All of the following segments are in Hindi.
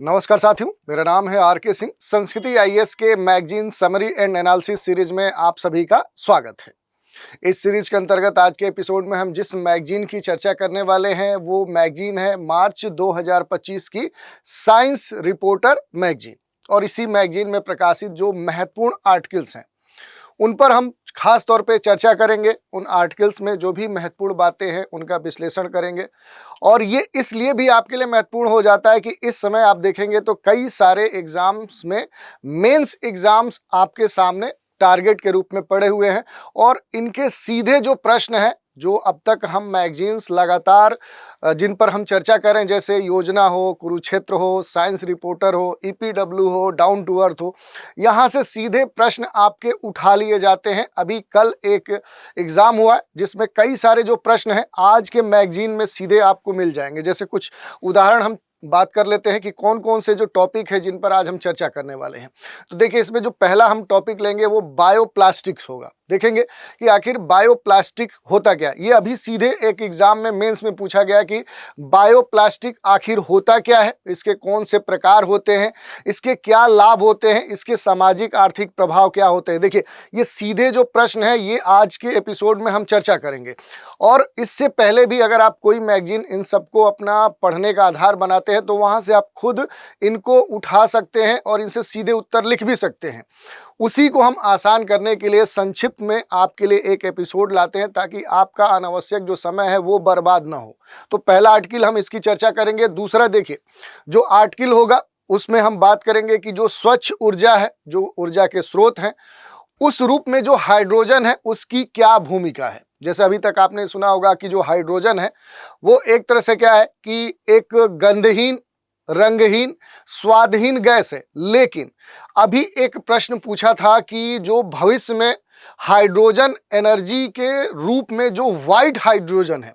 नमस्कार साथियों, मेरा नाम है आर के सिंह। संस्कृति आईएएस के magazine summary and analysis series में आप सभी का स्वागत है। इस सीरीज के अंतर्गत आज के एपिसोड में हम जिस मैगजीन की चर्चा करने वाले हैं वो मैगजीन है मार्च 2025 की साइंस रिपोर्टर मैगजीन। और इसी मैगजीन में प्रकाशित जो महत्वपूर्ण आर्टिकल्स हैं उन पर हम खास तौर पे चर्चा करेंगे। उन आर्टिकल्स में जो भी महत्वपूर्ण बातें हैं उनका विश्लेषण करेंगे। और ये इसलिए भी आपके लिए महत्वपूर्ण हो जाता है कि इस समय आप देखेंगे तो कई सारे एग्जाम्स में मेंस एग्जाम्स आपके सामने टारगेट के रूप में पड़े हुए हैं। और इनके सीधे जो प्रश्न हैं जो अब तक हम मैगजीन्स लगातार जिन पर हम चर्चा करें, जैसे योजना हो, कुरुक्षेत्र हो, साइंस रिपोर्टर हो, ईपीडब्ल्यू हो, डाउन टू अर्थ हो, यहाँ से सीधे प्रश्न आपके उठा लिए जाते हैं। अभी कल एक एग्ज़ाम हुआ है जिसमें कई सारे जो प्रश्न हैं आज के मैगजीन में सीधे आपको मिल जाएंगे। जैसे कुछ उदाहरण हम बात कर लेते हैं कि कौन कौन से जो टॉपिक है जिन पर आज हम चर्चा करने वाले हैं। तो देखिए, इसमें जो पहला हम टॉपिक लेंगे वो बायोप्लास्टिक्स होगा। देखेंगे कि आखिर बायोप्लास्टिक होता क्या। ये अभी सीधे एक एग्जाम में मेंस में पूछा गया कि बायोप्लास्टिक आखिर होता क्या है, इसके कौन से प्रकार होते हैं, इसके क्या लाभ होते हैं, इसके सामाजिक आर्थिक प्रभाव क्या होते हैं। देखिए, ये सीधे जो प्रश्न है ये आज के एपिसोड में हम चर्चा करेंगे। और इससे पहले भी अगर आप कोई मैगजीन इन सबको अपना पढ़ने का आधार बनाते हैं तो वहां से आप खुद इनको उठा सकते हैं और इनसे सीधे उत्तर लिख भी सकते हैं। उसी को हम आसान करने के लिए संक्षिप्त में आपके लिए एक एपिसोड लाते हैं ताकि आपका अनावश्यक जो समय है वो बर्बाद ना हो। तो पहला आर्टिकल हम इसकी चर्चा करेंगे। दूसरा देखिए, जो आर्टिकल होगा उसमें हम बात करेंगे कि जो स्वच्छ ऊर्जा है, जो ऊर्जा के स्रोत हैं, उस रूप में जो हाइड्रोजन है उसकी क्या भूमिका है। जैसे अभी तक आपने सुना होगा कि जो हाइड्रोजन है वो एक तरह से क्या है कि एक गंधहीन, रंगहीन, स्वादहीन गैस है। लेकिन अभी एक प्रश्न पूछा था कि जो भविष्य में हाइड्रोजन एनर्जी के रूप में जो व्हाइट हाइड्रोजन है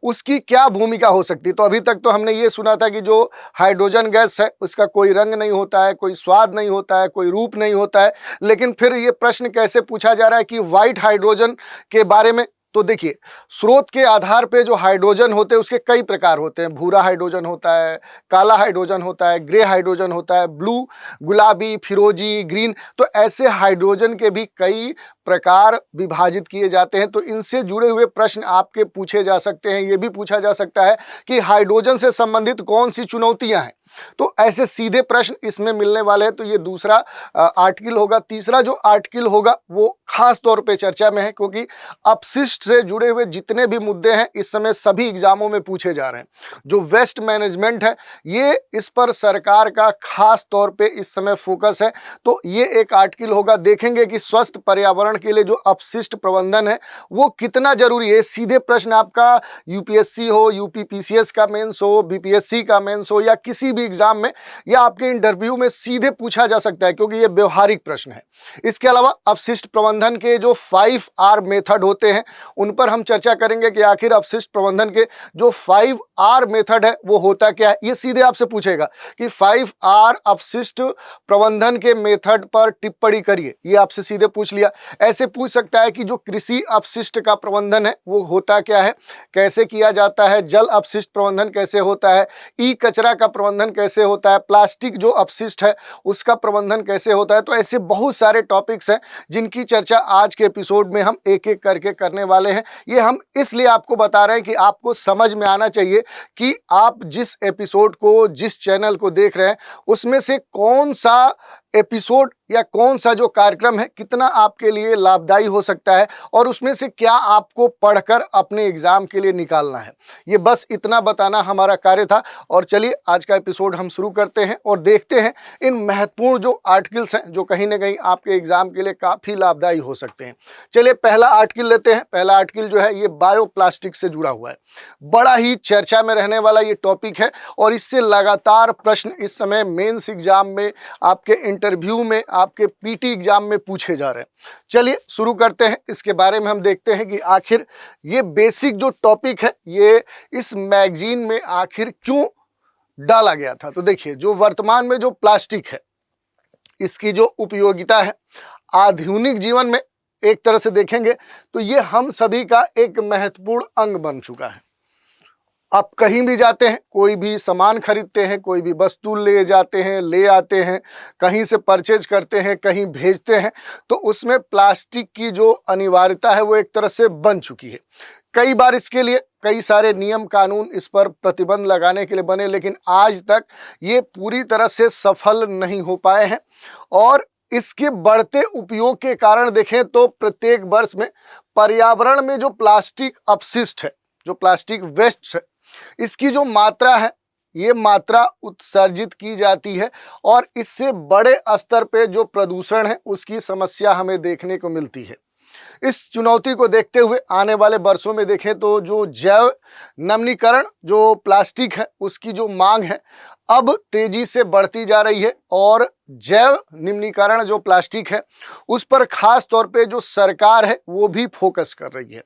उसकी क्या भूमिका हो सकती है। तो अभी तक तो हमने ये सुना था कि जो हाइड्रोजन गैस है उसका कोई रंग नहीं होता है, कोई स्वाद नहीं होता है, कोई रूप नहीं होता है। लेकिन फिर ये प्रश्न कैसे पूछा जा रहा है कि व्हाइट हाइड्रोजन के बारे में। तो देखिए, स्रोत के आधार पे जो हाइड्रोजन होते हैं उसके कई प्रकार होते हैं। भूरा हाइड्रोजन होता है, काला हाइड्रोजन होता है, ग्रे हाइड्रोजन होता है, ब्लू, गुलाबी, फिरोजी, ग्रीन। तो ऐसे हाइड्रोजन के भी कई प्रकार विभाजित किए जाते हैं। तो इनसे जुड़े हुए प्रश्न आपके पूछे जा सकते हैं। ये भी पूछा जा सकता है कि हाइड्रोजन से संबंधित कौन सी चुनौतियां हैं। तो ऐसे सीधे प्रश्न इसमें मिलने वाले हैं। तो ये दूसरा आर्टिकल होगा। तीसरा जो आर्टिकल होगा वो खास तौर पे चर्चा में है क्योंकि अपशिष्ट से जुड़े हुए जितने भी मुद्दे हैं इस समय सभी एग्जामों में पूछे जा रहे हैं। जो वेस्ट मैनेजमेंट है ये इस पर सरकार का खास तौर पे इस समय फोकस है। तो ये एक आर्टिकल होगा। देखेंगे कि स्वस्थ पर्यावरण के लिए जो अपशिष्ट प्रबंधन है वो कितना जरूरी है। सीधे प्रश्न आपका यूपीएससी हो, यूपीपीसीएस का मेंस हो, बीपीएससी का मेंस हो या किसी भी एग्जाम में या आपके इंटरव्यू में सीधे पूछा जा सकता है क्योंकि ये व्यवहारिक प्रश्न है। इसके अलावा अपशिष्ट प्रबंधन के जो 5R मेथड होते हैं उन पर हम चर्चा करेंगे कि आखिर अपशिष्ट प्रबंधन के जो 5R मेथड है वो होता क्या है। ये सीधे आपसे पूछेगा कि 5R अपशिष्ट प्रबंधन के मेथड पर टिप्पणी करिए। ये आपसे सीधे पूछ लिया। ऐसे पूछ सकता है कि जो कृषि अपशिष्ट का प्रबंधन है वो होता क्या है, कैसे किया जाता है, जल अपशिष्ट प्रबंधन कैसे होता है, ई कचरा का प्रबंधन कैसे होता है, प्लास्टिक जो अपशिष्ट है उसका प्रबंधन कैसे होता है। तो ऐसे बहुत सारे टॉपिक्स हैं जिनकी चर्चा आज के एपिसोड में हम एक एक करके करने वाले हैं। ये हम इसलिए आपको बता रहे हैं कि आपको समझ में आना चाहिए कि आप जिस एपिसोड को, जिस चैनल को देख रहे हैं उसमें से कौन सा एपिसोड या कौन सा जो कार्यक्रम है कितना आपके लिए लाभदायी हो सकता है और उसमें से क्या आपको पढ़कर अपने एग्जाम के लिए निकालना है। ये बस इतना बताना हमारा कार्य था। और चलिए आज का एपिसोड हम शुरू करते हैं और देखते हैं इन महत्वपूर्ण जो आर्टिकल्स हैं जो कहीं ना कहीं आपके एग्जाम के लिए काफ़ी लाभदायी हो सकते हैं। चलिए पहला आर्टिकल लेते हैं। पहला आर्टिकल जो है ये बायोप्लास्टिक से जुड़ा हुआ है। बड़ा ही चर्चा में रहने वाला ये टॉपिक है और इससे लगातार प्रश्न इस समय मेंस एग्जाम में, आपके इंटरव्यू में, आपके पीटी एग्जाम में पूछे जा रहे हैं। चलिए शुरू करते हैं। इसके बारे में हम देखते हैं कि आखिर ये बेसिक जो टॉपिक है ये इस मैगजीन में आखिर क्यों डाला गया था। तो देखिए, जो वर्तमान में जो प्लास्टिक है इसकी जो उपयोगिता है आधुनिक जीवन में एक तरह से देखेंगे तो ये हम सभी का एक महत्वपूर्ण अंग बन चुका है। आप कहीं भी जाते हैं, कोई भी सामान खरीदते हैं, कोई भी वस्तु ले जाते हैं, ले आते हैं, कहीं से परचेज करते हैं, कहीं भेजते हैं, तो उसमें प्लास्टिक की जो अनिवार्यता है वो एक तरह से बन चुकी है। कई बार इसके लिए कई सारे नियम कानून इस पर प्रतिबंध लगाने के लिए बने, लेकिन आज तक ये पूरी तरह से सफल नहीं हो पाए हैं। और इसके बढ़ते उपयोग के कारण देखें तो प्रत्येक वर्ष में पर्यावरण में जो प्लास्टिक अपशिष्ट है, जो प्लास्टिक वेस्ट है, इसकी जो मात्रा है, ये मात्रा उत्सर्जित की जाती है और इससे बड़े स्तर पे जो प्रदूषण है उसकी समस्या हमें देखने को मिलती है। इस चुनौती को देखते हुए आने वाले वर्षों में देखें तो जो जैव नवीनीकरण जो प्लास्टिक है उसकी जो मांग है अब तेजी से बढ़ती जा रही है और जैव निम्नीकरण जो प्लास्टिक है उस पर खास तौर पे जो सरकार है वो भी फोकस कर रही है।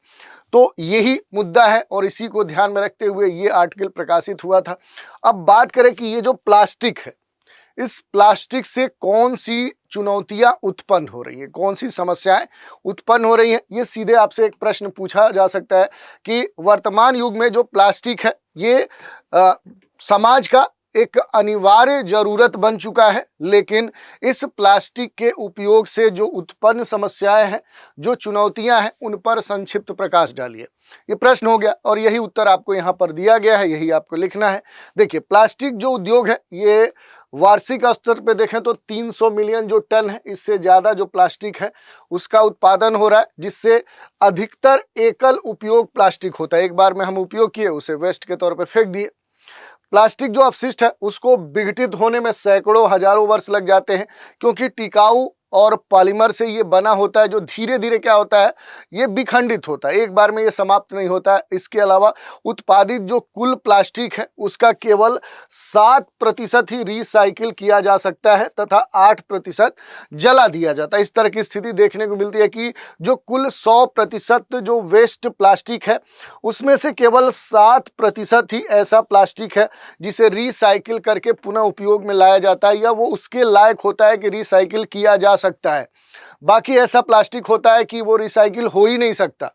तो यही मुद्दा है और इसी को ध्यान में रखते हुए ये आर्टिकल प्रकाशित हुआ था। अब बात करें कि ये जो प्लास्टिक है, इस प्लास्टिक से कौन सी चुनौतियां उत्पन्न हो रही हैं, कौन सी समस्याएं उत्पन्न हो रही हैं। ये सीधे आपसे एक प्रश्न पूछा जा सकता है कि वर्तमान युग में जो प्लास्टिक है ये समाज का एक अनिवार्य जरूरत बन चुका है, लेकिन इस प्लास्टिक के उपयोग से जो उत्पन्न समस्याएं हैं, जो चुनौतियां हैं, उन पर संक्षिप्त प्रकाश डालिए। ये प्रश्न हो गया और यही उत्तर आपको यहाँ पर दिया गया है, यही आपको लिखना है। देखिए, प्लास्टिक जो उद्योग है ये वार्षिक स्तर पे देखें तो 300 मिलियन जो टन है, इससे ज़्यादा जो प्लास्टिक है उसका उत्पादन हो रहा है, जिससे अधिकतर एकल उपयोग प्लास्टिक होता है। एक बार में हम उपयोग किए, उसे वेस्ट के तौर पे फेंक दिए। प्लास्टिक जो अपशिष्ट है उसको विघटित होने में सैकड़ों हजारों वर्ष लग जाते हैं, क्योंकि टिकाऊ और पॉलीमर से ये बना होता है, जो धीरे धीरे क्या होता है, ये विखंडित होता है, एक बार में ये समाप्त नहीं होता है। इसके अलावा उत्पादित जो कुल प्लास्टिक है उसका केवल 7% ही रिसाइकिल किया जा सकता है तथा 8% जला दिया जाता है। इस तरह की स्थिति देखने को मिलती है कि जो कुल 100% जो वेस्ट प्लास्टिक है उसमें से केवल 7% ही ऐसा प्लास्टिक है जिसे रिसाइकिल करके पुनः उपयोग में लाया जाता है या वो उसके लायक होता है कि रिसाइकिल किया जा सकता है। बाकी ऐसा प्लास्टिक होता है कि वो रिसाइकिल हो ही नहीं सकता।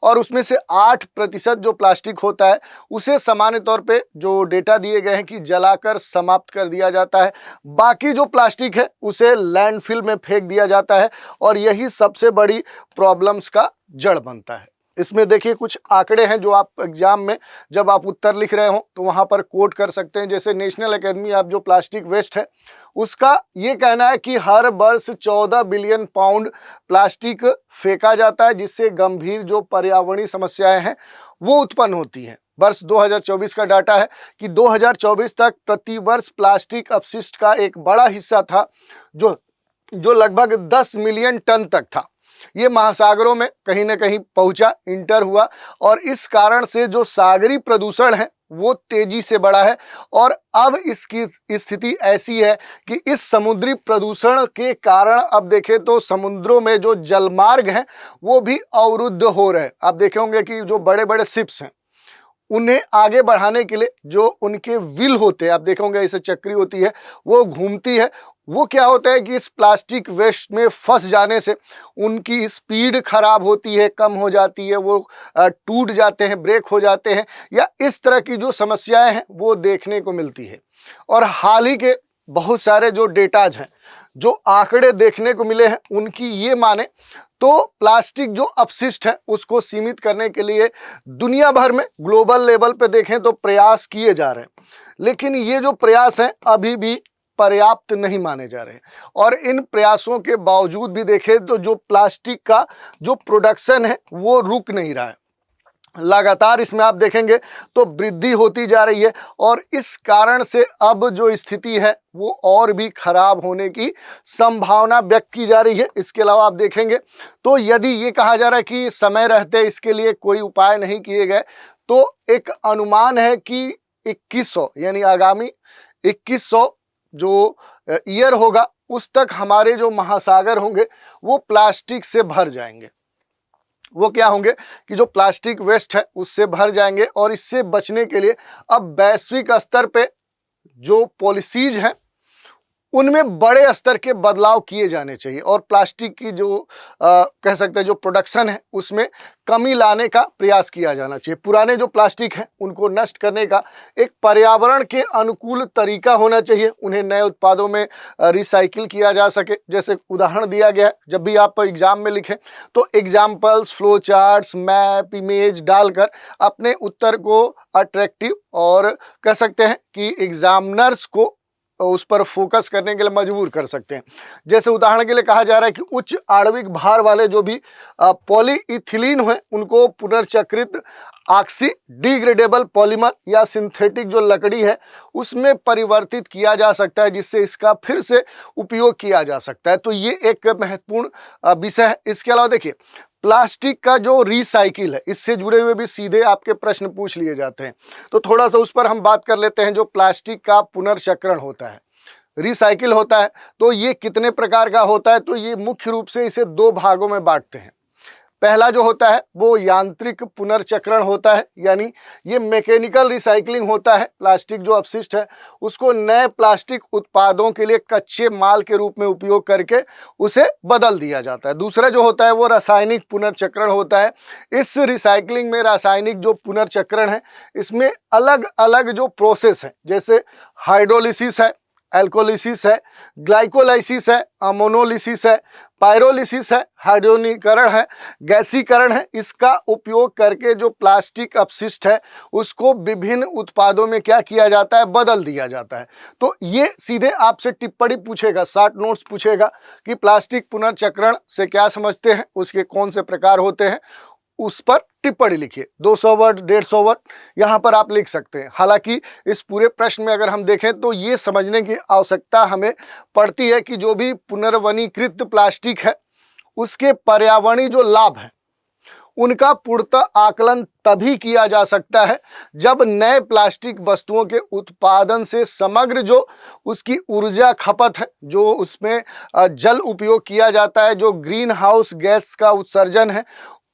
और उसमें से 8% जो प्लास्टिक होता है उसे सामान्य तौर पे जो डेटा दिए गए हैं कि जलाकर समाप्त कर दिया जाता है। बाकी जो प्लास्टिक है उसे लैंडफिल में फेंक दिया जाता है और यही सबसे बड़ी प्रॉब्लम्स का जड़ बनता है। इसमें देखिए कुछ आंकड़े हैं जो आप एग्जाम में जब आप उत्तर लिख रहे हो तो वहाँ पर कोट कर सकते हैं। जैसे नेशनल एकेडमी ऑफ जो प्लास्टिक वेस्ट है उसका ये कहना है कि हर वर्ष 14 बिलियन पाउंड प्लास्टिक फेंका जाता है, जिससे गंभीर जो पर्यावरणीय समस्याएं हैं वो उत्पन्न होती हैं। वर्ष 2024 का डाटा है कि 2024 तक प्रति वर्ष प्लास्टिक अपशिष्ट का एक बड़ा हिस्सा था जो लगभग 10 मिलियन टन तक था। ये महासागरों में कहीं ना कहीं पहुंचा, इंटर हुआ और इस कारण से जो सागरी प्रदूषण है वो तेजी से बढ़ा है। और अब इसकी स्थिति ऐसी है कि इस समुद्री प्रदूषण के कारण अब देखें तो समुद्रों में जो जलमार्ग हैं वो भी अवरुद्ध हो रहे हैं। आप देखे होंगे कि जो बड़े बड़े शिप्स हैं उन्हें आगे बढ़ाने के लिए जो उनके व्हील होते हैं, आप देखोगे ऐसे चक्री होती है, वो घूमती है। वो क्या होता है कि इस प्लास्टिक वेस्ट में फंस जाने से उनकी स्पीड खराब होती है, कम हो जाती है, वो टूट जाते हैं, ब्रेक हो जाते हैं, या इस तरह की जो समस्याएं हैं वो देखने को मिलती है। और हाल ही के बहुत सारे जो डेटाज हैं, जो आंकड़े देखने को मिले हैं, उनकी ये माने तो प्लास्टिक जो अपशिष्ट है उसको सीमित करने के लिए दुनिया भर में ग्लोबल लेवल पे देखें तो प्रयास किए जा रहे हैं, लेकिन ये जो प्रयास हैं अभी भी पर्याप्त नहीं माने जा रहे हैं। और इन प्रयासों के बावजूद भी देखें तो जो प्लास्टिक का जो प्रोडक्शन है वो रुक नहीं रहा है, लगातार इसमें आप देखेंगे तो वृद्धि होती जा रही है और इस कारण से अब जो स्थिति है वो और भी खराब होने की संभावना व्यक्त की जा रही है। इसके अलावा आप देखेंगे तो यदि ये कहा जा रहा है कि समय रहते इसके लिए कोई उपाय नहीं किए गए, तो एक अनुमान है कि 2100 यानी आगामी 2100 जो ईयर होगा उस तक हमारे जो महासागर होंगे वो प्लास्टिक से भर जाएंगे। वो क्या होंगे कि जो प्लास्टिक वेस्ट है उससे भर जाएंगे। और इससे बचने के लिए अब वैश्विक स्तर पे जो पॉलिसीज हैं उनमें बड़े स्तर के बदलाव किए जाने चाहिए और प्लास्टिक की जो कह सकते हैं जो प्रोडक्शन है उसमें कमी लाने का प्रयास किया जाना चाहिए। पुराने जो प्लास्टिक हैं उनको नष्ट करने का एक पर्यावरण के अनुकूल तरीका होना चाहिए, उन्हें नए उत्पादों में रिसाइकिल किया जा सके। जैसे उदाहरण दिया गया है, जब भी आप एग्जाम में लिखें तो examples, flow charts, map, image डालकर अपने उत्तर को अट्रैक्टिव और कह सकते हैं कि एग्जामिनर्स को उस पर फोकस करने के लिए मजबूर कर सकते हैं। जैसे उदाहरण के लिए कहा जा रहा है कि उच्च आणविक भार वाले जो भी पॉलीइथिलीन हैं उनको पुनर्चक्रित ऑक्सी डिग्रेडेबल पॉलीमर या सिंथेटिक जो लकड़ी है उसमें परिवर्तित किया जा सकता है, जिससे इसका फिर से उपयोग किया जा सकता है। तो ये एक महत्वपूर्ण विषय है। इसके अलावा देखिए, प्लास्टिक का जो रिसाइकिल है, इससे जुड़े हुए भी सीधे आपके प्रश्न पूछ लिए जाते हैं, तो थोड़ा सा उस पर हम बात कर लेते हैं। जो प्लास्टिक का पुनर्चक्रण होता है, रिसाइकिल होता है, तो ये कितने प्रकार का होता है? तो ये मुख्य रूप से इसे दो भागों में बांटते हैं। पहला जो होता है वो यांत्रिक पुनर्चक्रण होता है, यानी ये मैकेनिकल रिसाइकलिंग होता है। प्लास्टिक जो अपशिष्ट है उसको नए प्लास्टिक उत्पादों के लिए कच्चे माल के रूप में उपयोग करके उसे बदल दिया जाता है। दूसरा जो होता है वो रासायनिक पुनर्चक्रण होता है। इस रिसाइकलिंग में रासायनिक जो पुनर्चक्रण है इसमें अलग अलग जो प्रोसेस है, जैसे हाइड्रोलिसिस है, एल्कोलिसिस है, ग्लाइकोलाइसिस है, अमोनोलिसिस है, पायरोलिसिस है, हाइड्रोनीकरण है, गैसीकरण है, इसका उपयोग करके जो प्लास्टिक अपशिष्ट है उसको विभिन्न उत्पादों में क्या किया जाता है? बदल दिया जाता है। तो ये सीधे आपसे टिप्पणी पूछेगा, शॉर्ट नोट्स पूछेगा कि प्लास्टिक पुनर्चक्रण से क्या समझते हैं, उसके कौन से प्रकार होते हैं, उस पर टिप्पणी लिखिए। 200 वर्ड, 150 वर्ड यहाँ पर आप लिख सकते हैं। हालांकि इस पूरे प्रश्न में अगर हम देखें तो ये समझने की आवश्यकता हमें पड़ती है कि जो भी पुनर्वनीकृत प्लास्टिक है उसके पर्यावरणीय जो लाभ है उनका पूर्णतः आकलन तभी किया जा सकता है जब नए प्लास्टिक वस्तुओं के उत्पादन से समग्र जो उसकी ऊर्जा खपत है, जो उसमें जल उपयोग किया जाता है, जो ग्रीन हाउस गैस का उत्सर्जन है,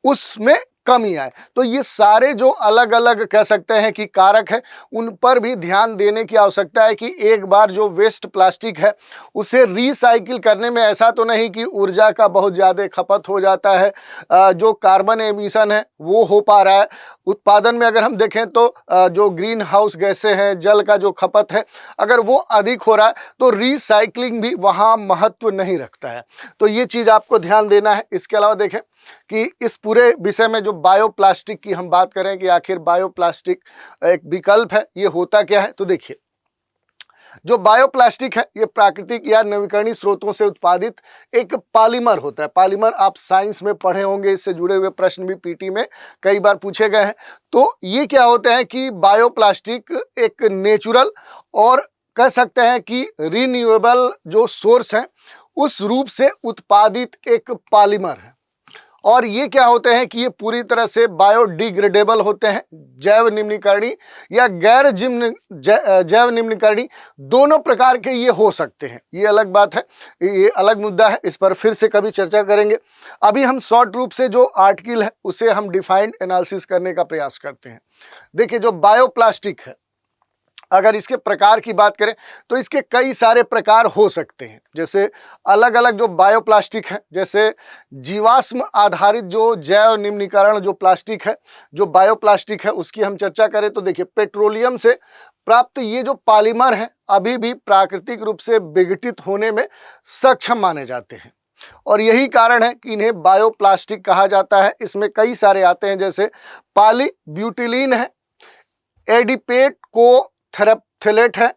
उसमें कमी आए। तो ये सारे जो अलग अलग कह सकते हैं कि कारक है उन पर भी ध्यान देने की आवश्यकता है कि एक बार जो वेस्ट प्लास्टिक है उसे रिसाइकिल करने में ऐसा तो नहीं कि ऊर्जा का बहुत ज़्यादा खपत हो जाता है, जो कार्बन एमिशन है वो हो पा रहा है। उत्पादन में अगर हम देखें तो जो ग्रीन हाउस गैसें हैं, जल का जो खपत है, अगर वो अधिक हो रहा है तो रिसाइकलिंग भी वहाँ महत्व नहीं रखता है। तो ये चीज़ आपको ध्यान देना है। इसके अलावा देखें कि इस पूरे विषय में जो बायोप्लास्टिक की हम बात करें कि आखिर बायोप्लास्टिक एक विकल्प है, ये होता क्या है? तो देखिए, जो बायोप्लास्टिक है ये प्राकृतिक या नवीकरणीय स्रोतों से उत्पादित एक पॉलीमर होता है। पॉलीमर आप साइंस में पढ़े होंगे, इससे जुड़े हुए प्रश्न भी पीटी में कई बार पूछे गए हैं। तो ये क्या होते हैं कि बायोप्लास्टिक एक नेचुरल और कह सकते हैं कि रिन्यूएबल जो सोर्स है उस रूप से उत्पादित एक पॉलीमर है। और ये क्या होते हैं कि ये पूरी तरह से बायोडिग्रेडेबल होते हैं, जैव निम्नीकरणीय या गैर जैव निम्नीकरणीय, दोनों प्रकार के ये हो सकते हैं। ये अलग बात है, ये अलग मुद्दा है, इस पर फिर से कभी चर्चा करेंगे। अभी हम शॉर्ट रूप से जो आर्टिकल है उसे हम डिफाइंड एनालिसिस करने का प्रयास करते हैं। देखिए, जो बायोप्लास्टिक है अगर इसके प्रकार की बात करें तो इसके कई सारे प्रकार हो सकते हैं। जैसे अलग अलग जो बायोप्लास्टिक है, जैसे जीवाश्म आधारित जो जैव निम्नीकरण जो प्लास्टिक है, जो बायोप्लास्टिक है, उसकी हम चर्चा करें तो देखिए, पेट्रोलियम से प्राप्त ये जो पॉलीमर है अभी भी प्राकृतिक रूप से विघटित होने में सक्षम माने जाते हैं और यही कारण है कि इन्हें बायोप्लास्टिक कहा जाता है। इसमें कई सारे आते हैं, जैसे पॉलीब्यूटिलीन है, एडिपेट को थेरेप्थेलेट है,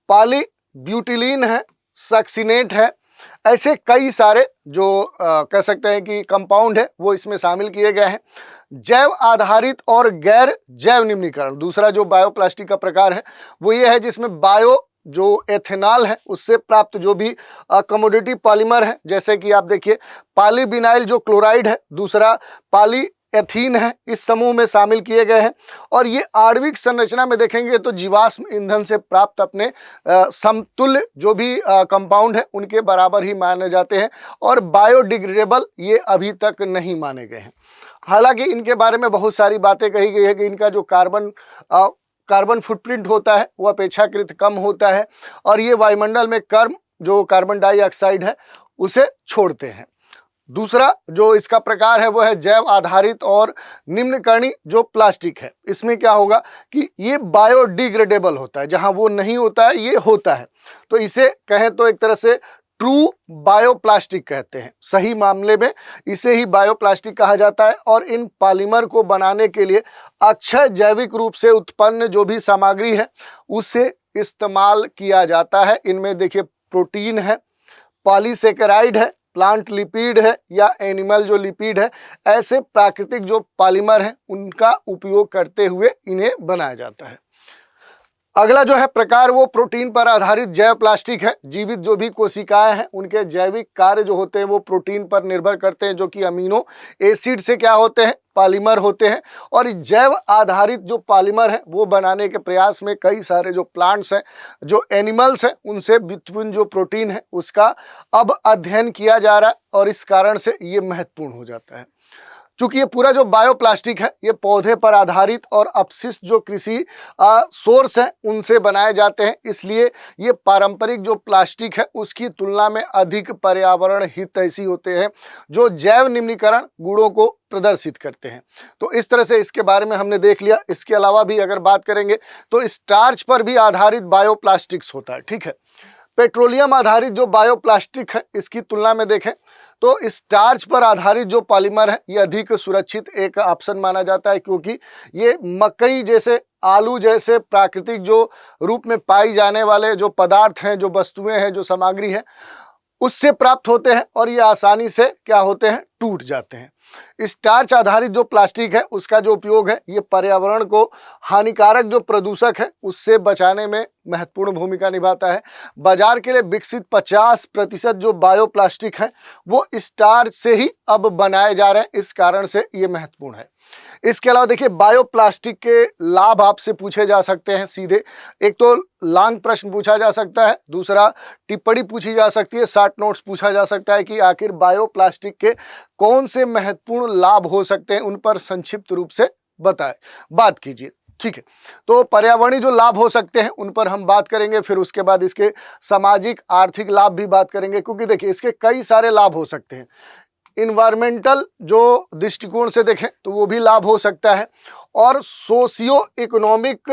पॉलीब्यूटिलीन है, सक्सिनेट है, ऐसे कई सारे जो कह सकते हैं कि कंपाउंड है वो इसमें शामिल किए गए हैं। जैव आधारित और गैर जैव निम्नीकरण, दूसरा जो बायोप्लास्टिक का प्रकार है वो ये है जिसमें बायो जो एथेनॉल है उससे प्राप्त जो भी कमोडिटी पॉलीमर है, जैसे कि आप देखिए पॉलीविनाइल जो क्लोराइड है, दूसरा पॉली एथीन है, इस समूह में शामिल किए गए हैं। और ये आणविक संरचना में देखेंगे तो जीवाश्म ईंधन से प्राप्त अपने समतुल्य जो भी कंपाउंड है उनके बराबर ही माने जाते हैं और बायोडिग्रेडेबल ये अभी तक नहीं माने गए हैं। हालांकि इनके बारे में बहुत सारी बातें कही गई है कि इनका जो कार्बन फुटप्रिंट होता है वो अपेक्षाकृत कम होता है और ये वायुमंडल में जो कार्बन डाइऑक्साइड है उसे छोड़ते हैं। दूसरा जो इसका प्रकार है वो है जैव आधारित और निम्नकर्णी जो प्लास्टिक है। इसमें क्या होगा कि ये बायोडिग्रेडेबल होता है, जहां वो नहीं होता है ये होता है, तो इसे कहें तो एक तरह से ट्रू बायोप्लास्टिक कहते हैं। सही मामले में इसे ही बायोप्लास्टिक कहा जाता है। और इन पॉलीमर को बनाने के लिए अक्षय जैविक रूप से उत्पन्न जो भी सामग्री है उसे इस्तेमाल किया जाता है। इनमें देखिए प्रोटीन है, पॉलीसेकेराइड है, प्लांट लिपिड है या एनिमल जो लिपिड है, ऐसे प्राकृतिक जो पॉलीमर हैं उनका उपयोग करते हुए इन्हें बनाया जाता है। अगला जो है प्रकार वो प्रोटीन पर आधारित जैव प्लास्टिक है। जीवित जो भी कोशिकाएं हैं उनके जैविक कार्य जो होते हैं वो प्रोटीन पर निर्भर करते हैं, जो कि अमीनो एसिड से क्या होते हैं, पॉलीमर होते हैं। और जैव आधारित जो पॉलीमर है वो बनाने के प्रयास में कई सारे जो प्लांट्स हैं, जो एनिमल्स हैं, उनसे व्युत्पन्न जो प्रोटीन है उसका अब अध्ययन किया जा रहा है और इस कारण से ये महत्वपूर्ण हो जाता है। चूंकि ये पूरा जो बायोप्लास्टिक है ये पौधे पर आधारित और अपशिष्ट जो कृषि सोर्स हैं उनसे बनाए जाते हैं, इसलिए ये पारंपरिक जो प्लास्टिक है उसकी तुलना में अधिक पर्यावरण हितैषी होते हैं, जो जैव निम्नीकरण गुणों को प्रदर्शित करते हैं। तो इस तरह से इसके बारे में हमने देख लिया। इसके अलावा भी अगर बात करेंगे तो स्टार्च पर भी आधारित बायोप्लास्टिक्स होता है, ठीक है। पेट्रोलियम आधारित जो बायोप्लास्टिक है इसकी तुलना में देखें तो स्टार्च पर आधारित जो पॉलीमर है ये अधिक सुरक्षित एक ऑप्शन माना जाता है, क्योंकि ये मकई जैसे, आलू जैसे प्राकृतिक जो रूप में पाई जाने वाले जो पदार्थ हैं, जो वस्तुएं हैं, जो सामग्री है उससे प्राप्त होते हैं और ये आसानी से क्या होते हैं, टूट जाते हैं। स्टार्च आधारित जो प्लास्टिक है उसका जो उपयोग है ये पर्यावरण को हानिकारक जो प्रदूषक है उससे बचाने में महत्वपूर्ण भूमिका निभाता है। बाजार के लिए विकसित 50% जो बायोप्लास्टिक है वो स्टार्च से ही अब बनाए जा रहे हैं, इस कारण से ये महत्वपूर्ण है। इसके अलावा देखिए बायोप्लास्टिक के लाभ आपसे पूछे जा सकते हैं सीधे। एक तो लॉन्ग प्रश्न पूछा जा सकता है, दूसरा टिप्पणी पूछी जा सकती है, शॉर्ट नोट्स पूछा जा सकता है कि आखिर बायोप्लास्टिक के कौन से महत्वपूर्ण लाभ हो सकते हैं, उन पर संक्षिप्त रूप से बात कीजिए, ठीक है। तो पर्यावरणीय जो लाभ हो सकते हैं उन पर हम बात करेंगे, फिर उसके बाद इसके सामाजिक आर्थिक लाभ भी बात करेंगे, क्योंकि देखिए इसके कई सारे लाभ हो सकते हैं। इन्वायरमेंटल जो दृष्टिकोण से देखें तो वो भी लाभ हो सकता है, और सोशियो इकोनॉमिक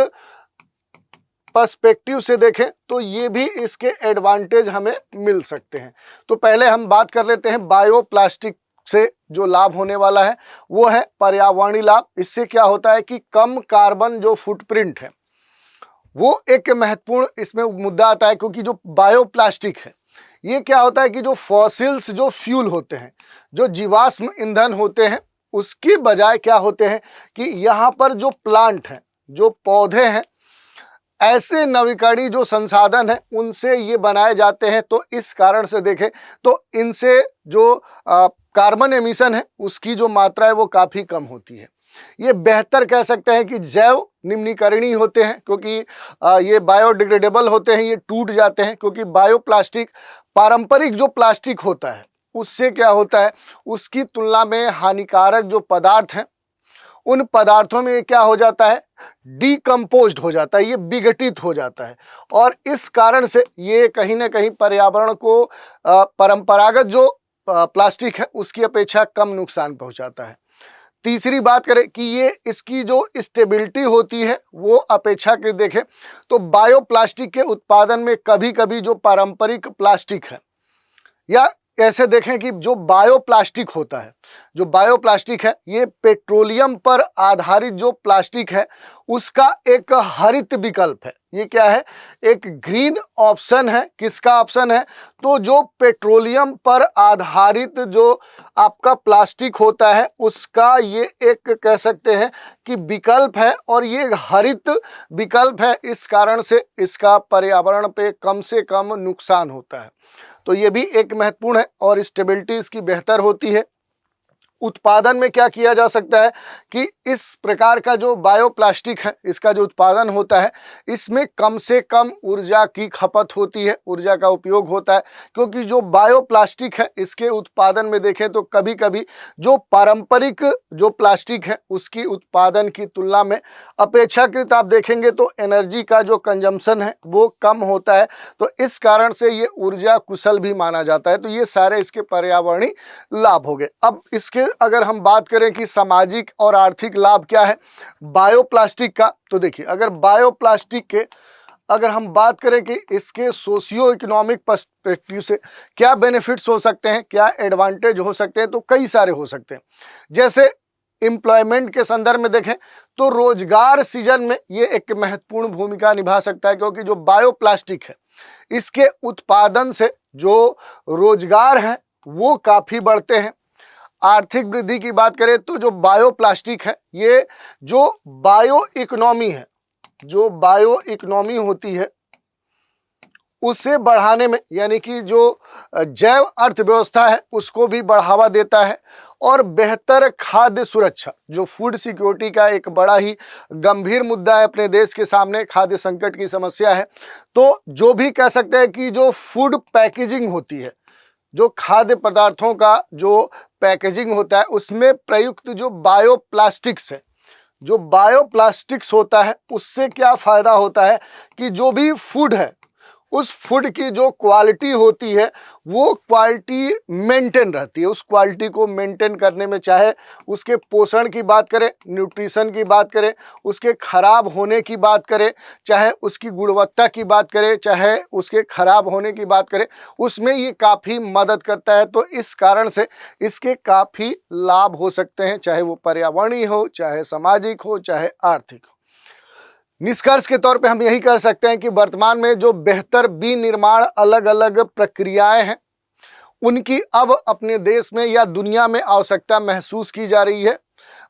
पर्सपेक्टिव से देखें तो ये भी इसके एडवांटेज हमें मिल सकते हैं। तो पहले हम बात कर लेते हैं बायोप्लास्टिक से जो लाभ होने वाला है वो है पर्यावरणीय लाभ। इससे क्या होता है कि कम कार्बन जो फुटप्रिंट है वो एक महत्वपूर्ण इसमें मुद्दा आता है, क्योंकि जो बायोप्लास्टिक है ये क्या होता है कि जो फॉसिल्स जो फ्यूल होते हैं, जो जीवाश्म ईंधन होते हैं, उसकी बजाय क्या होते हैं कि यहाँ पर जो प्लांट हैं, जो पौधे हैं, ऐसे नवीकरणीय जो संसाधन है उनसे ये बनाए जाते हैं। तो इस कारण से देखें तो इनसे जो कार्बन एमिशन है उसकी जो मात्रा है वो काफ़ी कम होती है। ये बेहतर कह सकते हैं कि जैव निम्नीकरणीय होते हैं, क्योंकि ये बायोडिग्रेडेबल होते हैं, ये टूट जाते हैं। क्योंकि बायोप्लास्टिक पारंपरिक जो प्लास्टिक होता है उससे क्या होता है, उसकी तुलना में हानिकारक जो पदार्थ हैं उन पदार्थों में क्या हो जाता है, डिकम्पोज्ड हो जाता है, ये विघटित हो जाता है, और इस कारण से ये कहीं ना कहीं पर्यावरण को परंपरागत जो प्लास्टिक है उसकी अपेक्षा कम नुकसान पहुंचाता है। तीसरी बात करें कि ये इसकी जो स्टेबिलिटी होती है वो अपेक्षाकृत देखें तो बायोप्लास्टिक के उत्पादन में कभी कभी जो पारंपरिक प्लास्टिक है, या ऐसे देखें कि जो बायोप्लास्टिक होता है, जो बायोप्लास्टिक है ये पेट्रोलियम पर आधारित जो प्लास्टिक है उसका एक हरित विकल्प है। ये क्या है, एक ग्रीन ऑप्शन है। किसका ऑप्शन है, तो जो पेट्रोलियम पर आधारित जो आपका प्लास्टिक होता है उसका ये एक कह सकते हैं कि विकल्प है, और ये हरित विकल्प है, इस कारण से इसका पर्यावरण पे कम से कम नुकसान होता है। तो ये भी एक महत्वपूर्ण है और स्टेबिलिटी इसकी बेहतर होती है। उत्पादन में क्या किया जा सकता है कि इस प्रकार का जो बायोप्लास्टिक है, इसका जो उत्पादन होता है, इसमें कम से कम ऊर्जा की खपत होती है, ऊर्जा का उपयोग होता है। क्योंकि जो बायोप्लास्टिक है, इसके उत्पादन में देखें तो कभी कभी जो पारंपरिक जो प्लास्टिक है उसकी उत्पादन की तुलना में अपेक्षाकृत आप देखेंगे तो एनर्जी का जो कंजम्पशन है वो कम होता है। तो इस कारण से ये ऊर्जा कुशल भी माना जाता है। तो ये सारे इसके पर्यावरणीय लाभ हो गए। अब इसके अगर हम बात करें कि सामाजिक और आर्थिक लाभ क्या है बायोप्लास्टिक का, तो देखिए अगर बायोप्लास्टिक के अगर हम बात करें कि इसके सोशियो इकोनॉमिक पर्सपेक्टिव से क्या बेनिफिट्स हो सकते हैं, क्या एडवांटेज हो सकते हैं, तो कई सारे हो सकते हैं। जैसे एम्प्लॉयमेंट के संदर्भ में देखें तो रोजगार सृजन में ये एक महत्वपूर्ण भूमिका निभा सकता है। क्योंकि जो बायोप्लास्टिक है इसके उत्पादन से जो रोजगार है वो काफ़ी बढ़ते हैं। आर्थिक वृद्धि की बात करें तो जो बायोप्लास्टिक है ये जो बायो इकोनॉमी है, जो बायो इकोनॉमी होती है उसे बढ़ाने में, यानी कि जो जैव अर्थव्यवस्था है उसको भी बढ़ावा देता है। और बेहतर खाद्य सुरक्षा, जो फूड सिक्योरिटी का एक बड़ा ही गंभीर मुद्दा है अपने देश के सामने, खाद्य संकट की समस्या है। तो जो भी कह सकते हैं कि जो फूड पैकेजिंग होती है, जो खाद्य पदार्थों का जो पैकेजिंग होता है उसमें प्रयुक्त जो बायोप्लास्टिक्स है, जो बायोप्लास्टिक्स होता है उससे क्या फ़ायदा होता है कि जो भी फूड है उस फूड की जो क्वालिटी होती है वो क्वालिटी मेंटेन रहती है। उस क्वालिटी को मेंटेन करने में, चाहे उसके पोषण की बात करें, न्यूट्रिशन की बात करें, उसके खराब होने की बात करें, चाहे उसकी गुणवत्ता की बात करें, चाहे उसके खराब होने की बात करें, उसमें ये काफ़ी मदद करता है। तो इस कारण से इसके काफ़ी लाभ हो सकते हैं, चाहे वो पर्यावरणीय हो, चाहे सामाजिक हो, चाहे आर्थिक हो। निष्कर्ष के तौर पे हम यही कह सकते हैं कि वर्तमान में जो बेहतर विनिर्माण अलग अलग प्रक्रियाएं हैं उनकी अब अपने देश में या दुनिया में आवश्यकता महसूस की जा रही है।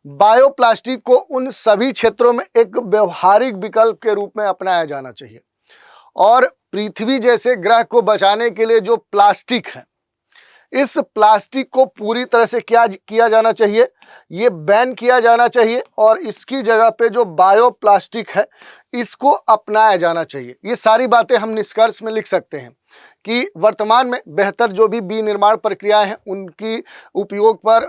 बायोप्लास्टिक को उन सभी क्षेत्रों में एक व्यवहारिक विकल्प के रूप में अपनाया जाना चाहिए। और पृथ्वी जैसे ग्रह को बचाने के लिए जो प्लास्टिक है, इस प्लास्टिक को पूरी तरह से क्या किया जाना चाहिए, ये बैन किया जाना चाहिए और इसकी जगह पे जो बायोप्लास्टिक है इसको अपनाया जाना चाहिए। ये सारी बातें हम निष्कर्ष में लिख सकते हैं कि वर्तमान में बेहतर जो भी विनिर्माण प्रक्रियाएं हैं उनकी उपयोग पर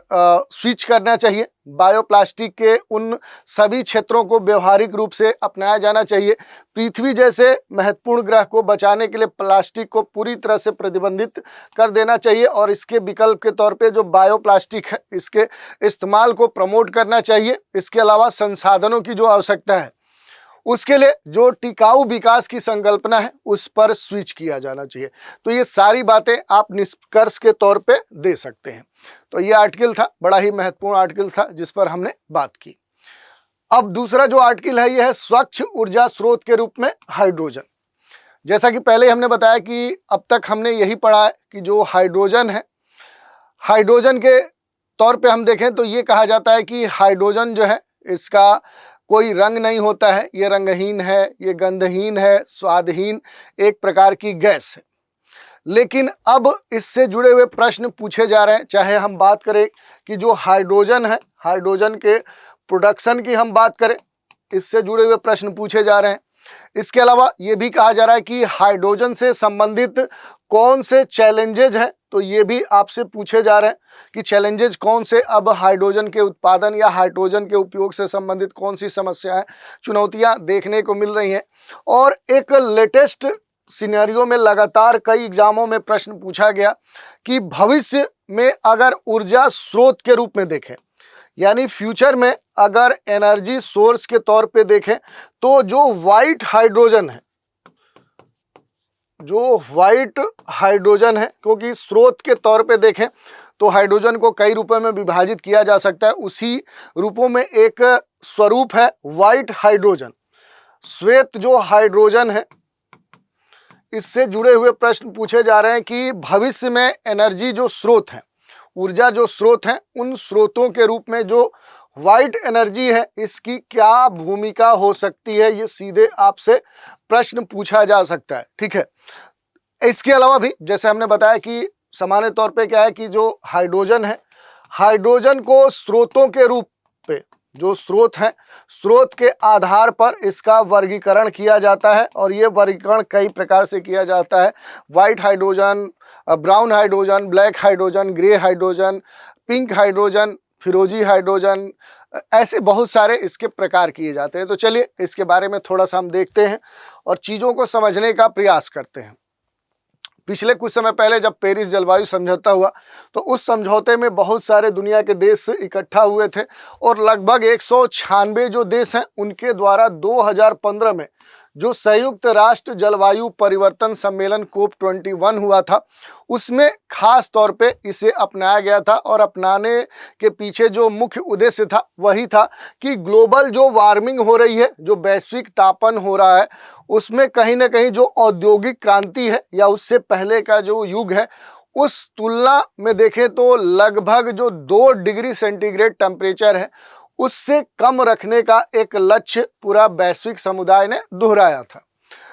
स्विच करना चाहिए। बायोप्लास्टिक के उन सभी क्षेत्रों को व्यवहारिक रूप से अपनाया जाना चाहिए। पृथ्वी जैसे महत्वपूर्ण ग्रह को बचाने के लिए प्लास्टिक को पूरी तरह से प्रतिबंधित कर देना चाहिए और इसके विकल्प के तौर पे जो बायोप्लास्टिक है इसके इस्तेमाल को प्रमोट करना चाहिए। इसके अलावा संसाधनों की जो आवश्यकता है उसके लिए जो टिकाऊ विकास की संकल्पना है उस पर स्विच किया जाना चाहिए। तो ये सारी बातें आप निष्कर्ष के तौर पे दे सकते हैं। तो ये आर्टिकल था, बड़ा ही महत्वपूर्ण आर्टिकल था जिस पर हमने बात की। अब दूसरा जो आर्टिकल है यह है स्वच्छ ऊर्जा स्रोत के रूप में हाइड्रोजन। जैसा कि पहले हमने बताया कि अब तक हमने यही पढ़ा है कि जो हाइड्रोजन है, हाइड्रोजन के तौर पे हम देखें तो ये कहा जाता है कि हाइड्रोजन जो है इसका कोई रंग नहीं होता है, ये रंगहीन है, ये गंधहीन है, स्वादहीन एक प्रकार की गैस है। लेकिन अब इससे जुड़े हुए प्रश्न पूछे जा रहे हैं। चाहे हम बात करें कि जो हाइड्रोजन है, हाइड्रोजन के प्रोडक्शन की हम बात करें, इससे जुड़े हुए प्रश्न पूछे जा रहे हैं। इसके अलावा ये भी कहा जा रहा है कि हाइड्रोजन से संबंधित कौन से चैलेंजेज हैं, तो ये भी आपसे पूछे जा रहे हैं कि चैलेंजेज कौन से अब हाइड्रोजन के उत्पादन या हाइड्रोजन के उपयोग से संबंधित कौन सी समस्याएं, चुनौतियां देखने को मिल रही हैं। और एक लेटेस्ट सिनेरियो में लगातार कई एग्जामों में प्रश्न पूछा गया कि भविष्य में अगर ऊर्जा स्रोत के रूप में देखें, यानी फ्यूचर में अगर एनर्जी सोर्स के तौर पे देखें तो जो वाइट हाइड्रोजन है, जो वाइट हाइड्रोजन है, क्योंकि स्रोत के तौर पे देखें तो हाइड्रोजन को कई रूपों में विभाजित किया जा सकता है। उसी रूपों में एक स्वरूप है वाइट हाइड्रोजन। श्वेत जो हाइड्रोजन है, इससे जुड़े हुए प्रश्न पूछे जा रहे हैं कि भविष्य में एनर्जी जो स्रोत है, ऊर्जा जो स्रोत हैं, उन स्रोतों के रूप में जो वाइट एनर्जी है इसकी क्या भूमिका हो सकती है, ये सीधे आपसे प्रश्न पूछा जा सकता है। ठीक है, इसके अलावा भी जैसे हमने बताया कि सामान्य तौर पे क्या है कि जो हाइड्रोजन है, हाइड्रोजन को स्रोतों के रूप पे, जो स्रोत हैं, स्रोत के आधार पर इसका वर्गीकरण किया जाता है और ये वर्गीकरण कई प्रकार से किया जाता है। White hydrogen, brown hydrogen, black hydrogen, grey hydrogen, pink hydrogen, फिरोजी हाइड्रोजन, ऐसे बहुत सारे इसके प्रकार किए जाते हैं। तो चलिए इसके बारे में थोड़ा सा हम देखते हैं और चीज़ों को समझने का प्रयास करते हैं। पिछले कुछ समय पहले जब पेरिस जलवायु समझौता हुआ तो उस समझौते में बहुत सारे दुनिया के देश इकट्ठा हुए थे और लगभग 196 जो देश हैं उनके द्वारा 2015 में जो संयुक्त राष्ट्र जलवायु परिवर्तन सम्मेलन COP21 हुआ था, उसमें खास तौर पे इसे अपनाया गया था और अपनाने के पीछे जो मुख्य उद्देश्य था वही था कि ग्लोबल जो वार्मिंग हो रही है, जो वैश्विक तापन हो रहा है, उसमें कहीं ना कहीं जो औद्योगिक क्रांति है या उससे पहले का जो युग है, उस तुलना में देखें तो लगभग जो 2 डिग्री सेंटीग्रेड टेम्परेचर है उससे कम रखने का एक लक्ष्य पूरा वैश्विक समुदाय ने दोहराया था।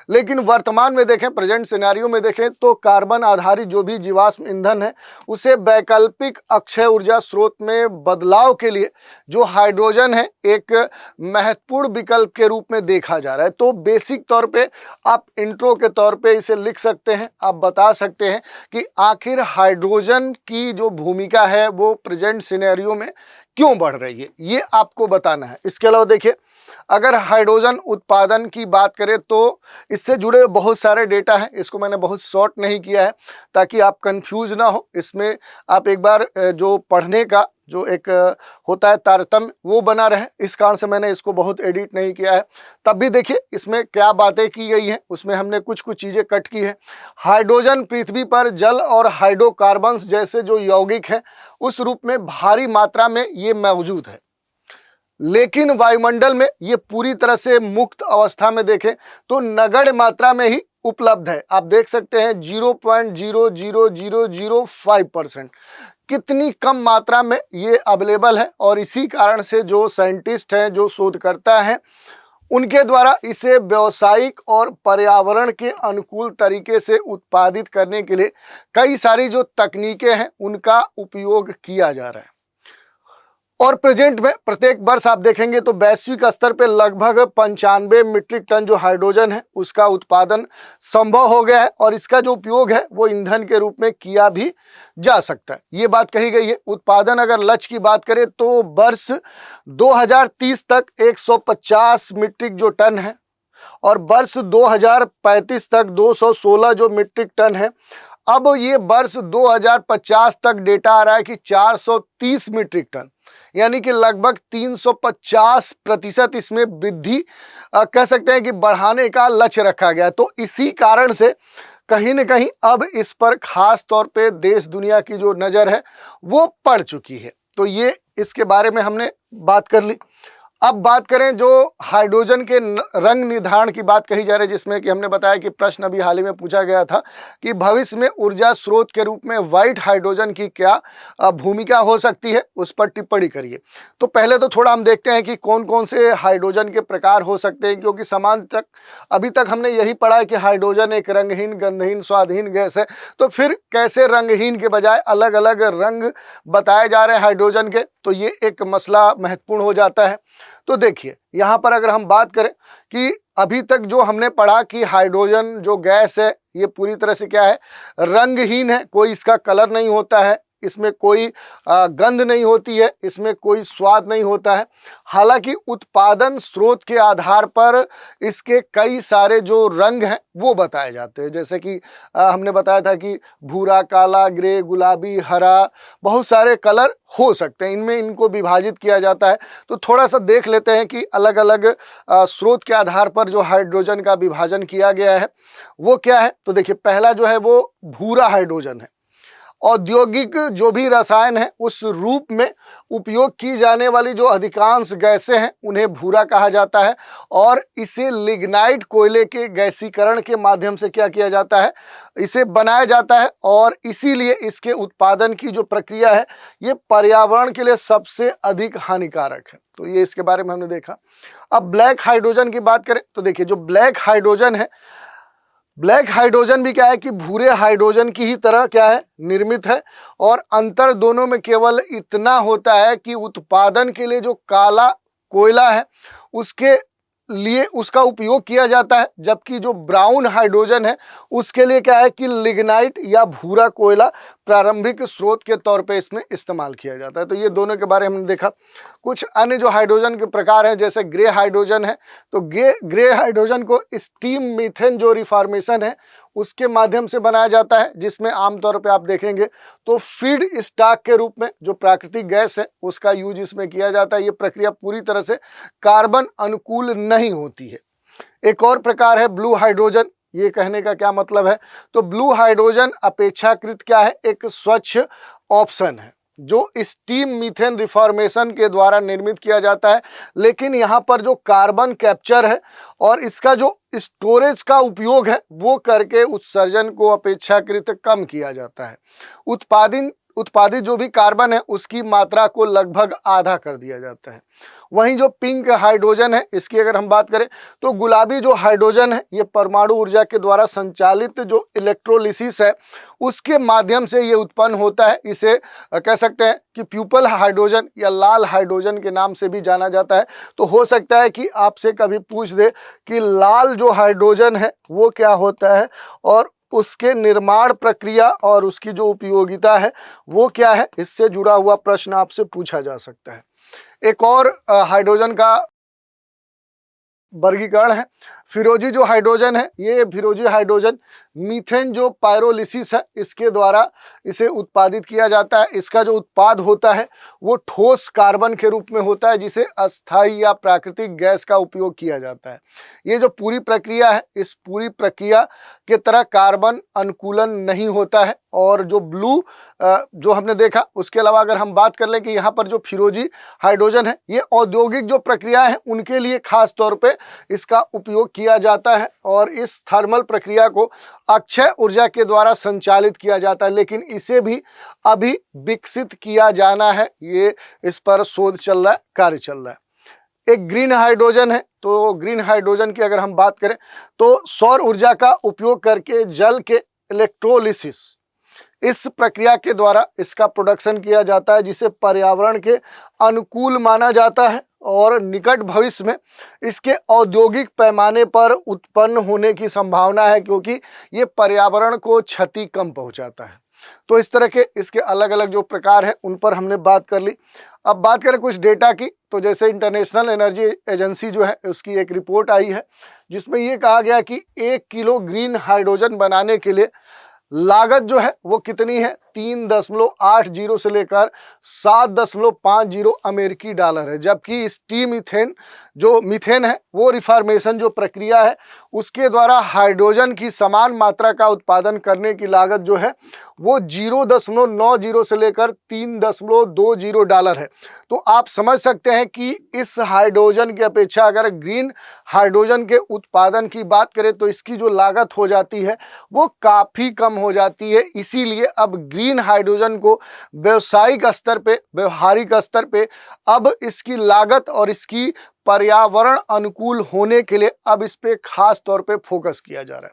लेकिन वर्तमान में देखें, प्रेजेंट सिनेरियो में देखें तो कार्बन आधारित जो भी जीवाश्म ईंधन है उसे वैकल्पिक अक्षय ऊर्जा स्रोत में बदलाव के लिए जो हाइड्रोजन है एक महत्वपूर्ण विकल्प के रूप में देखा जा रहा है। तो बेसिक तौर पे आप इंट्रो के तौर पे इसे लिख सकते हैं, आप बता सकते हैं कि आखिर हाइड्रोजन की जो भूमिका है वो प्रेजेंट सिनेरियो में क्यों बढ़ रही है, ये आपको बताना है। इसके अलावा देखिए, अगर हाइड्रोजन उत्पादन की बात करें तो इससे जुड़े बहुत सारे डेटा हैं, इसको मैंने बहुत शॉर्ट नहीं किया है ताकि आप कंफ्यूज ना हो। इसमें आप एक बार जो पढ़ने का जो एक होता है तारतम्य वो बना रहे, इस कारण से मैंने इसको बहुत एडिट नहीं किया है। तब भी देखिए इसमें क्या बातें की गई हैं, उसमें हमने कुछ कुछ चीज़ें कट की है। हाइड्रोजन पृथ्वी पर जल और हाइड्रोकार्बन्स जैसे जो यौगिक हैं उस रूप में भारी मात्रा में ये मौजूद है, लेकिन वायुमंडल में ये पूरी तरह से मुक्त अवस्था में देखें तो नगण्य मात्रा में ही उपलब्ध है। आप देख सकते हैं 0.00005%, कितनी कम मात्रा में ये अवेलेबल है और इसी कारण से जो साइंटिस्ट हैं, जो शोधकर्ता हैं, उनके द्वारा इसे व्यावसायिक और पर्यावरण के अनुकूल तरीके से उत्पादित करने के लिए कई सारी जो तकनीकें हैं उनका उपयोग किया जा रहा है। और प्रेजेंट में प्रत्येक वर्ष आप देखेंगे तो वैश्विक स्तर पर लगभग 95 मीट्रिक टन जो हाइड्रोजन है उसका उत्पादन संभव हो गया है और इसका जो उपयोग है वो ईंधन के रूप में किया भी जा सकता है, ये बात कही गई है। उत्पादन अगर लक्ष्य की बात करें तो वर्ष 2030 तक 150 मीट्रिक जो टन है और वर्ष 2035 तक 216 जो मीट्रिक टन है। अब ये वर्ष 2050 तक डेटा आ रहा है कि 430 मीट्रिक टन, यानी कि लगभग 350% इसमें वृद्धि कह सकते हैं कि बढ़ाने का लक्ष्य रखा गया। तो इसी कारण से कहीं न कहीं अब इस पर खास तौर पे देश दुनिया की जो नज़र है वो पड़ चुकी है। तो ये इसके बारे में हमने बात कर ली। अब बात करें जो हाइड्रोजन के रंग निर्धारण की बात कही जा रही है, जिसमें कि हमने बताया कि प्रश्न अभी हाल ही में पूछा गया था कि भविष्य में ऊर्जा स्रोत के रूप में व्हाइट हाइड्रोजन की क्या भूमिका हो सकती है, उस पर टिप्पणी करिए। तो पहले तो थोड़ा हम देखते हैं कि कौन कौन से हाइड्रोजन के प्रकार हो सकते हैं, क्योंकि अभी तक हमने यही पढ़ा है कि हाइड्रोजन एक रंगहीन, गंधहीन, स्वादहीन गैस है। तो फिर कैसे रंगहीन के बजाय अलग अलग रंग बताए जा रहे हैं हाइड्रोजन के, तो ये एक मसला महत्वपूर्ण हो जाता है। तो देखिए यहाँ पर अगर हम बात करें कि अभी तक जो हमने पढ़ा कि हाइड्रोजन जो गैस है ये पूरी तरह से क्या है, रंगहीन है, कोई इसका कलर नहीं होता है, इसमें कोई गंध नहीं होती है, इसमें कोई स्वाद नहीं होता है। हालांकि उत्पादन स्रोत के आधार पर इसके कई सारे जो रंग हैं वो बताए जाते हैं, जैसे कि हमने बताया था कि भूरा, काला, ग्रे, गुलाबी, हरा, बहुत सारे कलर हो सकते हैं, इनमें इनको विभाजित किया जाता है। तो थोड़ा सा देख लेते हैं कि अलग अलग स्रोत के आधार पर जो हाइड्रोजन का विभाजन किया गया है वो क्या है। तो देखिए पहला जो है वो भूरा हाइड्रोजन है। औद्योगिक जो भी रसायन है उस रूप में उपयोग की जाने वाली जो अधिकांश गैसें हैं उन्हें भूरा कहा जाता है और इसे लिग्नाइट कोयले के गैसीकरण के माध्यम से क्या किया जाता है, इसे बनाया जाता है और इसीलिए इसके उत्पादन की जो प्रक्रिया है ये पर्यावरण के लिए सबसे अधिक हानिकारक है। तो ये इसके बारे में हमने देखा। अब ब्लैक हाइड्रोजन की बात करें तो देखिए जो ब्लैक हाइड्रोजन है ब्लैक हाइड्रोजन भी क्या है कि भूरे हाइड्रोजन की ही तरह क्या है, निर्मित है, और अंतर दोनों में केवल इतना होता है कि उत्पादन के लिए जो काला कोयला है उसके लिए उसका उपयोग किया जाता है, जबकि जो ब्राउन हाइड्रोजन है उसके लिए क्या है कि लिग्नाइट या भूरा कोयला प्रारंभिक स्रोत के तौर पे इसमें इस्तेमाल किया जाता है। तो ये दोनों के बारे में हमने देखा। कुछ अन्य जो हाइड्रोजन के प्रकार हैं जैसे ग्रे हाइड्रोजन है, तो ग्रे हाइड्रोजन को स्टीम मीथेन जो रिफॉर्मेशन है उसके माध्यम से बनाया जाता है, जिसमें आमतौर पे आप देखेंगे तो फीड स्टॉक के रूप में जो प्राकृतिक गैस है उसका यूज इसमें किया जाता है। ये प्रक्रिया पूरी तरह से कार्बन अनुकूल नहीं होती है। एक और प्रकार है ब्लू हाइड्रोजन। ये कहने का क्या मतलब है, तो ब्लू हाइड्रोजन अपेक्षाकृत क्या है, एक स्वच्छ ऑप्शन है जो स्टीम मीथेन रिफॉर्मेशन के द्वारा निर्मित किया जाता है, लेकिन यहाँ पर जो कार्बन कैप्चर है और इसका जो स्टोरेज का उपयोग है वो करके उत्सर्जन को अपेक्षाकृत कम किया जाता है। उत्पादित जो भी कार्बन है उसकी मात्रा को लगभग आधा कर दिया जाता है। वहीं जो पिंक हाइड्रोजन है इसकी अगर हम बात करें तो गुलाबी जो हाइड्रोजन है ये परमाणु ऊर्जा के द्वारा संचालित जो इलेक्ट्रोलिसिस है उसके माध्यम से ये उत्पन्न होता है। इसे कह सकते हैं कि प्यूपल हाइड्रोजन या लाल हाइड्रोजन के नाम से भी जाना जाता है। तो हो सकता है कि आपसे कभी पूछ दे कि लाल जो हाइड्रोजन है वो क्या होता है और उसके निर्माण प्रक्रिया और उसकी जो उपयोगिता है वो क्या है, इससे जुड़ा हुआ प्रश्न आपसे पूछा जा सकता है। एक और हाइड्रोजन का वर्गीकरण है फिरोजी जो हाइड्रोजन है। ये फिरोजी हाइड्रोजन मीथेन जो पायरोलिसिस है इसके द्वारा इसे उत्पादित किया जाता है। इसका जो उत्पाद होता है वो ठोस कार्बन के रूप में होता है जिसे अस्थायी या प्राकृतिक गैस का उपयोग किया जाता है। ये जो पूरी प्रक्रिया है इस पूरी प्रक्रिया के तरह कार्बन अनुकूलन नहीं होता है। और जो ब्लू जो हमने देखा उसके अलावा अगर हम बात कर लें कि यहाँ पर जो फिरोजी हाइड्रोजन है ये औद्योगिक जो प्रक्रिया है उनके लिए खास तौर पे इसका उपयोग किया जाता है और इस थर्मल प्रक्रिया को अक्षय ऊर्जा के द्वारा संचालित किया जाता है, लेकिन इसे भी अभी विकसित किया जाना है। ये इस पर शोध चल रहा है, कार्य चल रहा है। एक ग्रीन हाइड्रोजन है। तो ग्रीन हाइड्रोजन की अगर हम बात करें तो सौर ऊर्जा का उपयोग करके जल के इलेक्ट्रोलिसिस इस प्रक्रिया के द्वारा इसका प्रोडक्शन किया जाता है जिसे पर्यावरण के अनुकूल माना जाता है और निकट भविष्य में इसके औद्योगिक पैमाने पर उत्पन्न होने की संभावना है क्योंकि ये पर्यावरण को क्षति कम पहुंचाता है। तो इस तरह के इसके अलग अलग जो प्रकार हैं उन पर हमने बात कर ली। अब बात करें कुछ डेटा की, तो जैसे इंटरनेशनल एनर्जी एजेंसी जो है उसकी एक रिपोर्ट आई है जिसमें ये कहा गया कि 1 किलो ग्रीन हाइड्रोजन बनाने के लिए लागत जो है वो कितनी है, 3.80 से लेकर 7.50 अमेरिकी डॉलर है। जबकि स्टीम मीथेन है वो रिफॉर्मेशन जो प्रक्रिया है उसके द्वारा हाइड्रोजन की समान मात्रा का उत्पादन करने की लागत जो है वो 0.90 से लेकर 3.20 डॉलर है। तो आप समझ सकते हैं कि इस हाइड्रोजन की अपेक्षा अगर ग्रीन हाइड्रोजन के उत्पादन की बात करें तो इसकी जो लागत हो जाती है वो काफ़ी कम हो जाती है। इसीलिए अब ग्रीन हाइड्रोजन को व्यावसायिक स्तर पे, व्यवहारिक स्तर पे अब इसकी लागत और इसकी पर्यावरण अनुकूल होने के लिए अब इस पे खास तौर पे फोकस किया जा रहा है।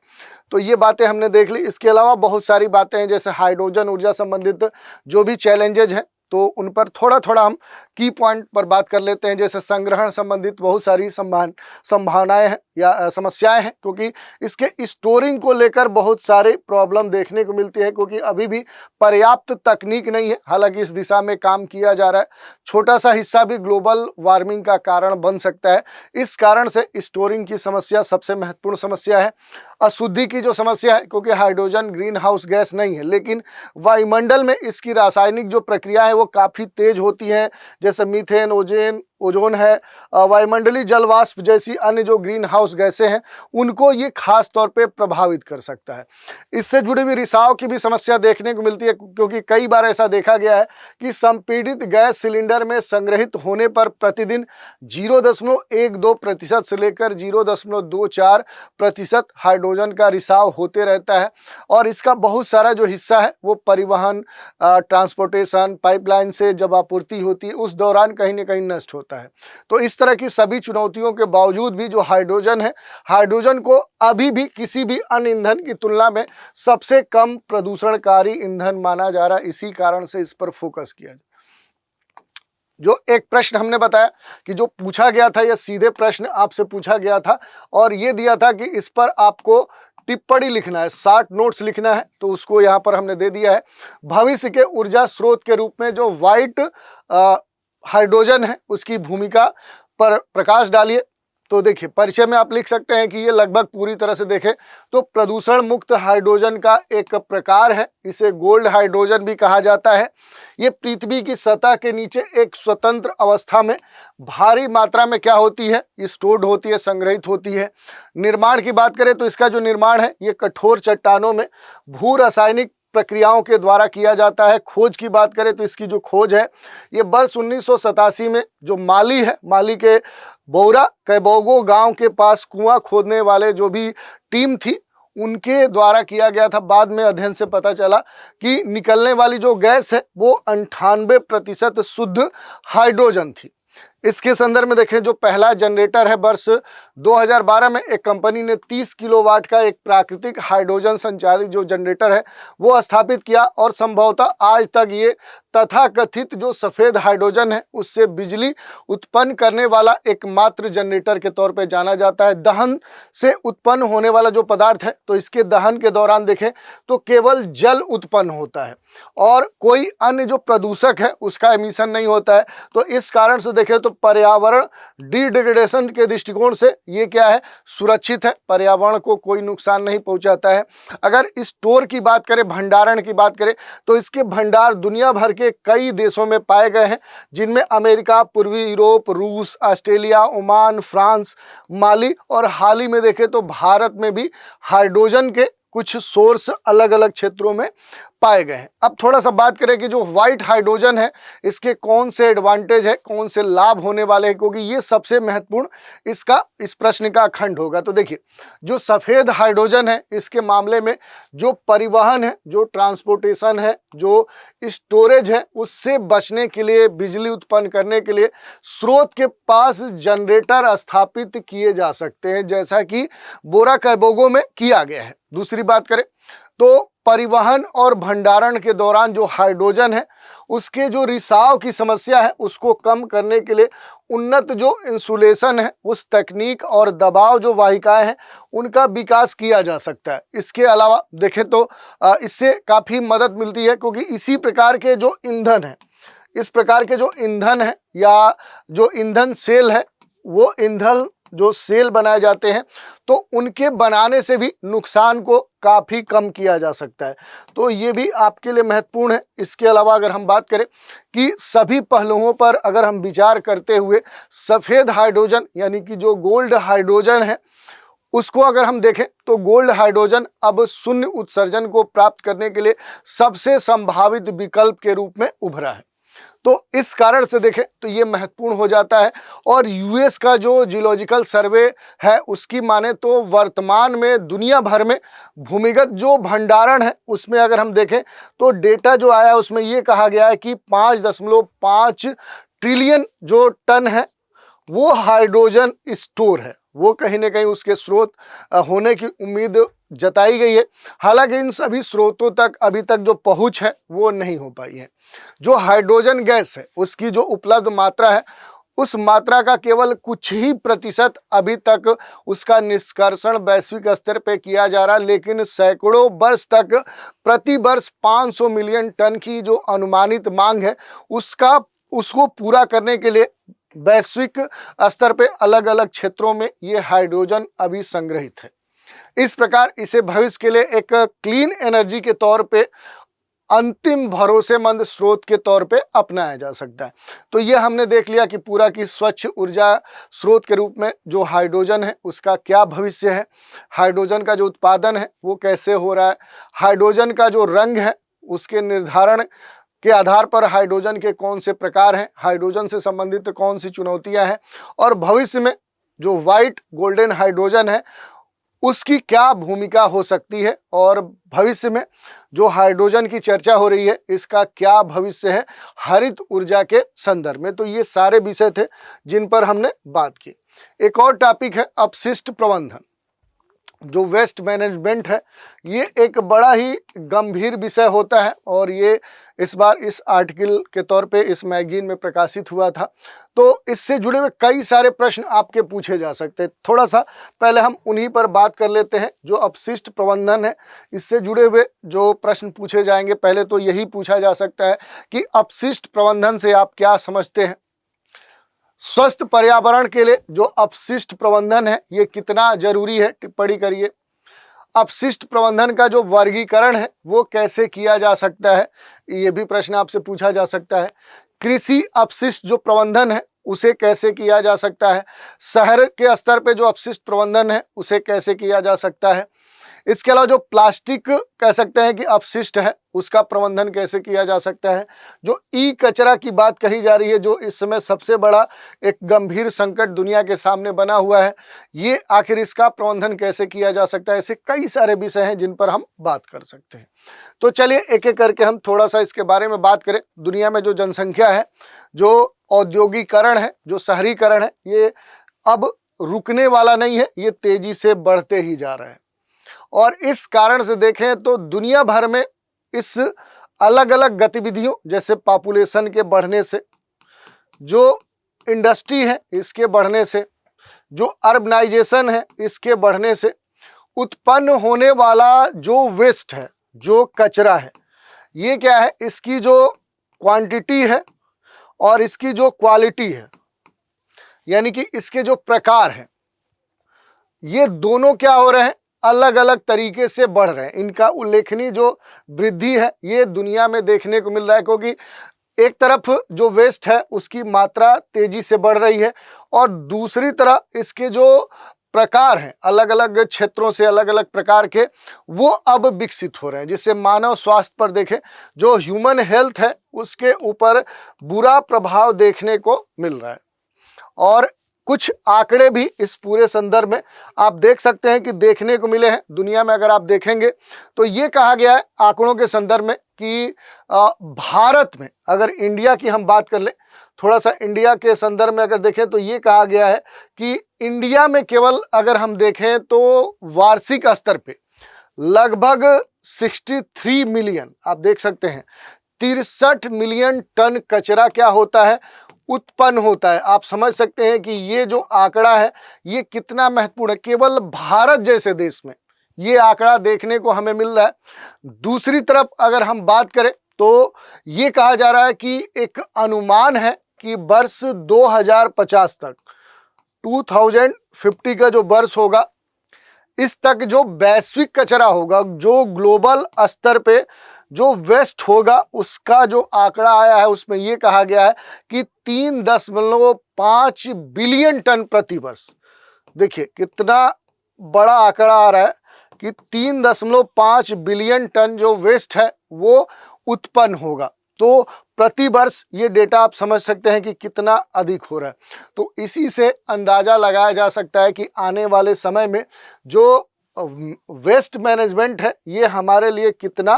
तो ये बातें हमने देख ली। इसके अलावा बहुत सारी बातें हैं जैसे हाइड्रोजन ऊर्जा संबंधित जो भी चैलेंजेज हैं तो उन पर थोड़ा थोड़ा हम की पॉइंट पर बात कर लेते हैं। जैसे संग्रहण संबंधित बहुत सारी संभावनाएं हैं या समस्याएं हैं क्योंकि इसके स्टोरिंग को लेकर बहुत सारे प्रॉब्लम देखने को मिलती है क्योंकि अभी भी पर्याप्त तकनीक नहीं है। हालांकि इस दिशा में काम किया जा रहा है। छोटा सा हिस्सा भी ग्लोबल वार्मिंग का कारण बन सकता है। इस कारण से स्टोरिंग की समस्या सबसे महत्वपूर्ण समस्या है। अशुद्धि की जो समस्या है क्योंकि हाइड्रोजन ग्रीन हाउस गैस नहीं है लेकिन वायुमंडल में इसकी रासायनिक जो प्रक्रिया है वो काफ़ी तेज होती है। जैसे मीथेन, ओजोन है, वायुमंडलीय जलवाष्प जैसी अन्य जो ग्रीन हाउस गैसें हैं उनको ये खास तौर पे प्रभावित कर सकता है। इससे जुड़ी हुई रिसाव की भी समस्या देखने को मिलती है क्योंकि कई बार ऐसा देखा गया है कि संपीड़ित गैस सिलेंडर में संग्रहित होने पर प्रतिदिन 0.12% से लेकर 0.24% हाइड्रोजन का रिसाव होते रहता है और इसका बहुत सारा जो हिस्सा है वो परिवहन, ट्रांसपोर्टेशन, पाइपलाइन से जब आपूर्ति होती है उस दौरान कहीं ना कहीं नष्ट होता है। होता है। तो इस तरह की सभी चुनौतियों के बावजूद भी जो हाइड्रोजन है, हाइड्रोजन को अभी भी किसी भी अन्य ईंधन की तुलना में सबसे कम प्रदूषणकारी ईंधन माना जा रहा है। इसी कारण से इस पर फोकस किया जाए। जो एक प्रश्न हमने बताया कि जो पूछा गया था, यह सीधे प्रश्न आपसे पूछा गया था और ये दिया था कि इस पर आपको टिप्पणी लिखना है, 60 नोट्स लिखना है, तो उसको यहाँ पर हमने दे दिया है। भविष्य के ऊर्जा स्रोत के रूप में जो व्हाइट हाइड्रोजन है उसकी भूमिका पर प्रकाश डालिए। तो देखिए, परिचय में आप लिख सकते हैं कि ये लगभग पूरी तरह से देखें तो प्रदूषण मुक्त हाइड्रोजन का एक प्रकार है। इसे गोल्ड हाइड्रोजन भी कहा जाता है। ये पृथ्वी की सतह के नीचे एक स्वतंत्र अवस्था में भारी मात्रा में क्या होती है, स्टोर्ड होती है, संग्रहित होती है। निर्माण की बात करें तो इसका जो निर्माण है ये कठोर चट्टानों में भू रासायनिक प्रक्रियाओं के द्वारा किया जाता है। खोज की बात करें तो इसकी जो खोज है ये वर्ष 1987 में जो माली है, माली के बोरा कैबोगो गांव के पास कुआं खोदने वाले जो भी टीम थी उनके द्वारा किया गया था। बाद में अध्ययन से पता चला कि निकलने वाली जो गैस है वो 98% शुद्ध हाइड्रोजन थी। इसके संदर्भ में देखें, जो पहला जनरेटर है वर्ष 2012 में एक कंपनी ने 30 किलोवाट का एक प्राकृतिक हाइड्रोजन संचालित जो जनरेटर है वो स्थापित किया और संभवतः आज तक ये तथाकथित जो सफ़ेद हाइड्रोजन है उससे बिजली उत्पन्न करने वाला एकमात्र जनरेटर के तौर पे जाना जाता है। दहन से उत्पन्न होने वाला जो पदार्थ है तो इसके दहन के दौरान देखें तो केवल जल उत्पन्न होता है और कोई अन्य जो प्रदूषक है उसका एमिशन नहीं होता है। तो इस कारण से देखें तो पर्यावरण डिग्रेडेशन के दृष्टिकोण से ये क्या है, सुरक्षित है, पर्यावरण को कोई नुकसान नहीं पहुंचाता है। अगर स्टोर की बात करें, भंडारण की बात करें तो इसके भंडार दुनिया भर के कई देशों में पाए गए हैं, जिनमें अमेरिका, पूर्वी यूरोप, रूस, ऑस्ट्रेलिया, ओमान, फ्रांस, माली और हाल ही में देखें तो भारत में भी हाइड्रोजन के कुछ सोर्स अलग अलग क्षेत्रों में पाए गए हैं। अब थोड़ा सा बात करें कि जो व्हाइट हाइड्रोजन है इसके कौन से एडवांटेज है, कौन से लाभ होने वाले हैं, क्योंकि ये सबसे महत्वपूर्ण इस प्रश्न का खंड होगा। तो देखिए, जो सफ़ेद हाइड्रोजन है इसके मामले में जो परिवहन है, जो ट्रांसपोर्टेशन है, जो स्टोरेज है, उससे बचने के लिए, बिजली उत्पन्न करने के लिए स्रोत के पास जनरेटर स्थापित किए जा सकते हैं, जैसा कि बोरा कैबोगो में किया गया है। दूसरी बात करें तो परिवहन और भंडारण के दौरान जो हाइड्रोजन है उसके जो रिसाव की समस्या है उसको कम करने के लिए उन्नत जो इंसुलेशन है, उस तकनीक और दबाव जो वाहिकाएं हैं उनका विकास किया जा सकता है। इसके अलावा देखें तो इससे काफ़ी मदद मिलती है, क्योंकि इसी प्रकार के जो ईंधन है, इस प्रकार के जो ईंधन है या जो ईंधन सेल है, वो ईंधन जो सेल बनाए जाते हैं तो उनके बनाने से भी नुकसान को काफ़ी कम किया जा सकता है। तो ये भी आपके लिए महत्वपूर्ण है। इसके अलावा अगर हम बात करें कि सभी पहलुओं पर अगर हम विचार करते हुए सफ़ेद हाइड्रोजन यानी कि जो गोल्ड हाइड्रोजन है उसको अगर हम देखें तो गोल्ड हाइड्रोजन अब शून्य उत्सर्जन को प्राप्त करने के लिए सबसे संभावित विकल्प के रूप में उभरा है। तो इस कारण से देखें तो ये महत्वपूर्ण हो जाता है। और यूएस का जो जियोलॉजिकल सर्वे है उसकी माने तो वर्तमान में दुनिया भर में भूमिगत जो भंडारण है उसमें अगर हम देखें तो डेटा जो आया है उसमें ये कहा गया है कि 5.5 ट्रिलियन जो टन है वो हाइड्रोजन स्टोर है, वो कहीं ना कहीं उसके स्रोत होने की उम्मीद जताई गई है। हालांकि इन सभी स्रोतों तक अभी तक जो पहुंच है वो नहीं हो पाई है। जो हाइड्रोजन गैस है उसकी जो उपलब्ध मात्रा है उस मात्रा का केवल कुछ ही प्रतिशत अभी तक उसका निष्कर्षण वैश्विक स्तर पे किया जा रहा है, लेकिन सैकड़ों वर्ष तक प्रति वर्ष 500 मिलियन टन की जो अनुमानित मांग है उसको पूरा करने के लिए वैश्विक स्तर पे अलग अलग क्षेत्रों में ये हाइड्रोजन अभी संग्रहित है। इस प्रकार इसे भविष्य के लिए एक क्लीन एनर्जी के तौर पे अंतिम भरोसेमंद स्रोत के तौर पे अपनाया जा सकता है। तो ये हमने देख लिया कि पूरा की स्वच्छ ऊर्जा स्रोत के रूप में जो हाइड्रोजन है उसका क्या भविष्य है, हाइड्रोजन का जो उत्पादन है वो कैसे हो रहा है, हाइड्रोजन का जो रंग है उसके निर्धारण के आधार पर हाइड्रोजन के कौन से प्रकार हैं, हाइड्रोजन से संबंधित कौन सी चुनौतियां हैं, और भविष्य में जो व्हाइट गोल्डन हाइड्रोजन है उसकी क्या भूमिका हो सकती है, और भविष्य में जो हाइड्रोजन की चर्चा हो रही है, इसका क्या भविष्य है हरित ऊर्जा के संदर्भ में। तो ये सारे विषय थे जिन पर हमने बात की। एक और टॉपिक है अपशिष्ट प्रबंधन, जो वेस्ट मैनेजमेंट है। ये एक बड़ा ही गंभीर विषय होता है और ये इस बार इस आर्टिकल के तौर पे इस मैगजीन में प्रकाशित हुआ था। तो इससे जुड़े हुए कई सारे प्रश्न आपके पूछे जा सकते हैं। थोड़ा सा पहले हम उन्हीं पर बात कर लेते हैं। जो अपशिष्ट प्रबंधन है, इससे जुड़े हुए जो प्रश्न पूछे जाएंगे, पहले तो यही पूछा जा सकता है कि अपशिष्ट प्रबंधन से आप क्या समझते हैं। स्वस्थ पर्यावरण के लिए जो अपशिष्ट प्रबंधन है ये कितना जरूरी है, टिप्पणी करिए। अपशिष्ट प्रबंधन का जो वर्गीकरण है वो कैसे किया जा सकता है, ये भी प्रश्न आपसे पूछा जा सकता है। कृषि अपशिष्ट जो प्रबंधन है उसे कैसे किया जा सकता है। शहर के स्तर पे जो अपशिष्ट प्रबंधन है उसे कैसे किया जा सकता है। इसके अलावा जो प्लास्टिक कह सकते हैं कि अपशिष्ट है, उसका प्रबंधन कैसे किया जा सकता है। जो ई कचरा की बात कही जा रही है, जो इस समय सबसे बड़ा एक गंभीर संकट दुनिया के सामने बना हुआ है, ये आखिर इसका प्रबंधन कैसे किया जा सकता है। ऐसे कई सारे विषय हैं जिन पर हम बात कर सकते हैं। तो चलिए एक एक करके हम थोड़ा सा इसके बारे में बात करें। दुनिया में जो जनसंख्या है, जो औद्योगिकरण है, जो शहरीकरण है, ये अब रुकने वाला नहीं है, ये तेजी से बढ़ते ही जा रहा है। और इस कारण से देखें तो दुनिया भर में इस अलग अलग गतिविधियों, जैसे पॉपुलेशन के बढ़ने से, जो इंडस्ट्री है इसके बढ़ने से, जो अर्बनाइजेशन है इसके बढ़ने से उत्पन्न होने वाला जो वेस्ट है, जो कचरा है, ये क्या है, इसकी जो क्वांटिटी है और इसकी जो क्वालिटी है, यानी कि इसके जो प्रकार हैं, ये दोनों क्या हो रहे हैं, अलग अलग तरीके से बढ़ रहे हैं। इनका उल्लेखनीय जो वृद्धि है ये दुनिया में देखने को मिल रहा है, क्योंकि एक तरफ जो वेस्ट है उसकी मात्रा तेजी से बढ़ रही है और दूसरी तरफ इसके जो प्रकार हैं अलग अलग क्षेत्रों से, अलग अलग प्रकार के, वो अब विकसित हो रहे हैं, जिससे मानव स्वास्थ्य पर देखें, जो ह्यूमन हेल्थ है उसके ऊपर बुरा प्रभाव देखने को मिल रहा है। और कुछ आंकड़े भी इस पूरे संदर्भ में आप देख सकते हैं कि देखने को मिले हैं दुनिया में। अगर आप देखेंगे तो ये कहा गया है आंकड़ों के संदर्भ में कि भारत में, अगर इंडिया की हम बात कर ले, थोड़ा सा इंडिया के संदर्भ में अगर देखें तो ये कहा गया है कि इंडिया में केवल अगर हम देखें तो वार्षिक स्तर पे लगभग 63 मिलियन, आप देख सकते हैं 63 मिलियन टन कचरा क्या होता है, उत्पन्न होता है। आप समझ सकते हैं कि ये जो आंकड़ा है ये कितना महत्वपूर्ण है। केवल भारत जैसे देश में ये आंकड़ा देखने को हमें मिल रहा है। दूसरी तरफ अगर हम बात करें तो ये कहा जा रहा है कि एक अनुमान है कि वर्ष 2050 तक, 2050 का जो वर्ष होगा, इस तक जो वैश्विक कचरा होगा, जो ग्लोबल स्तर पे जो वेस्ट होगा, उसका जो आंकड़ा आया है उसमें यह कहा गया है कि 3.5 बिलियन टन प्रति वर्ष। देखिए कितना बड़ा आंकड़ा आ रहा है कि 3.5 बिलियन टन जो वेस्ट है वो उत्पन्न होगा। तो प्रति वर्ष ये डेटा आप समझ सकते हैं कि कितना अधिक हो रहा है। तो इसी से अंदाजा लगाया जा सकता है कि आने वाले समय में जो वेस्ट मैनेजमेंट है ये हमारे लिए कितना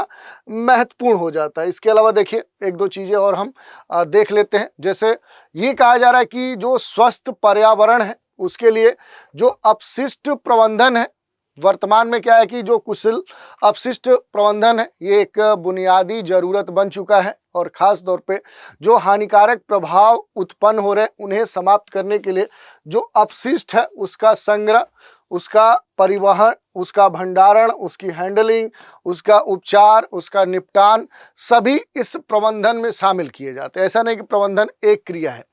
महत्वपूर्ण हो जाता है। इसके अलावा देखिए एक दो चीज़ें और हम देख लेते हैं। जैसे ये कहा जा रहा है कि जो स्वस्थ पर्यावरण है उसके लिए जो अपशिष्ट प्रबंधन है, वर्तमान में क्या है कि जो कुशल अपशिष्ट प्रबंधन है ये एक बुनियादी ज़रूरत बन चुका है और ख़ास तौर पे जो हानिकारक प्रभाव उत्पन्न हो रहे हैं उन्हें समाप्त करने के लिए जो अपशिष्ट है उसका संग्रह, उसका परिवहन, उसका भंडारण, उसकी हैंडलिंग, उसका उपचार, उसका निपटान, सभी इस प्रबंधन में शामिल किए जाते हैं। ऐसा नहीं कि प्रबंधन एक क्रिया है,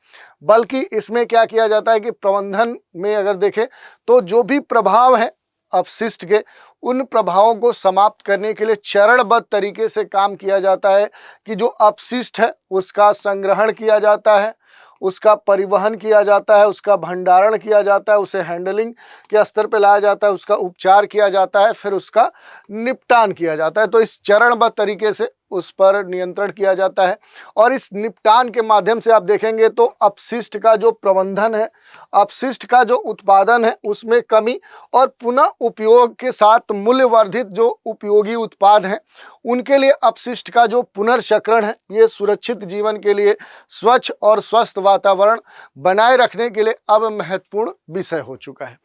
बल्कि इसमें क्या किया जाता है कि प्रबंधन में अगर देखें तो जो भी प्रभाव है अपशिष्ट के, उन प्रभावों को समाप्त करने के लिए चरणबद्ध तरीके से काम किया जाता है कि जो अपशिष्ट है उसका संग्रहण किया जाता है, उसका परिवहन किया जाता है, उसका भंडारण किया जाता है, उसे हैंडलिंग के स्तर पे लाया जाता है, उसका उपचार किया जाता है, फिर उसका निपटान किया जाता है। तो इस चरणबद्ध तरीके से उस पर नियंत्रण किया जाता है। और इस निपटान के माध्यम से आप देखेंगे तो अपशिष्ट का जो प्रबंधन है, अपशिष्ट का जो उत्पादन है उसमें कमी, और पुनः उपयोग के साथ मूल्यवर्धित जो उपयोगी उत्पाद हैं उनके लिए अपशिष्ट का जो पुनर्चक्रण है, ये सुरक्षित जीवन के लिए, स्वच्छ और स्वस्थ वातावरण बनाए रखने के लिए अब महत्वपूर्ण विषय हो चुका है।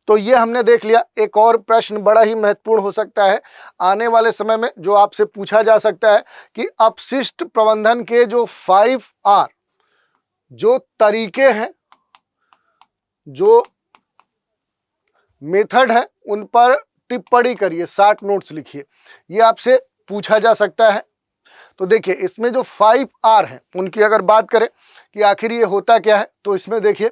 तो ये हमने देख लिया। एक और प्रश्न बड़ा ही महत्वपूर्ण हो सकता है आने वाले समय में, जो आपसे पूछा जा सकता है कि अपशिष्ट प्रबंधन के जो 5R जो तरीके हैं, जो मेथड है, उन पर टिप्पणी करिए, 60 नोट्स लिखिए। ये आपसे पूछा जा सकता है। तो देखिए, इसमें जो 5R हैं उनकी अगर बात करें कि आखिर ये होता क्या है, तो इसमें देखिए,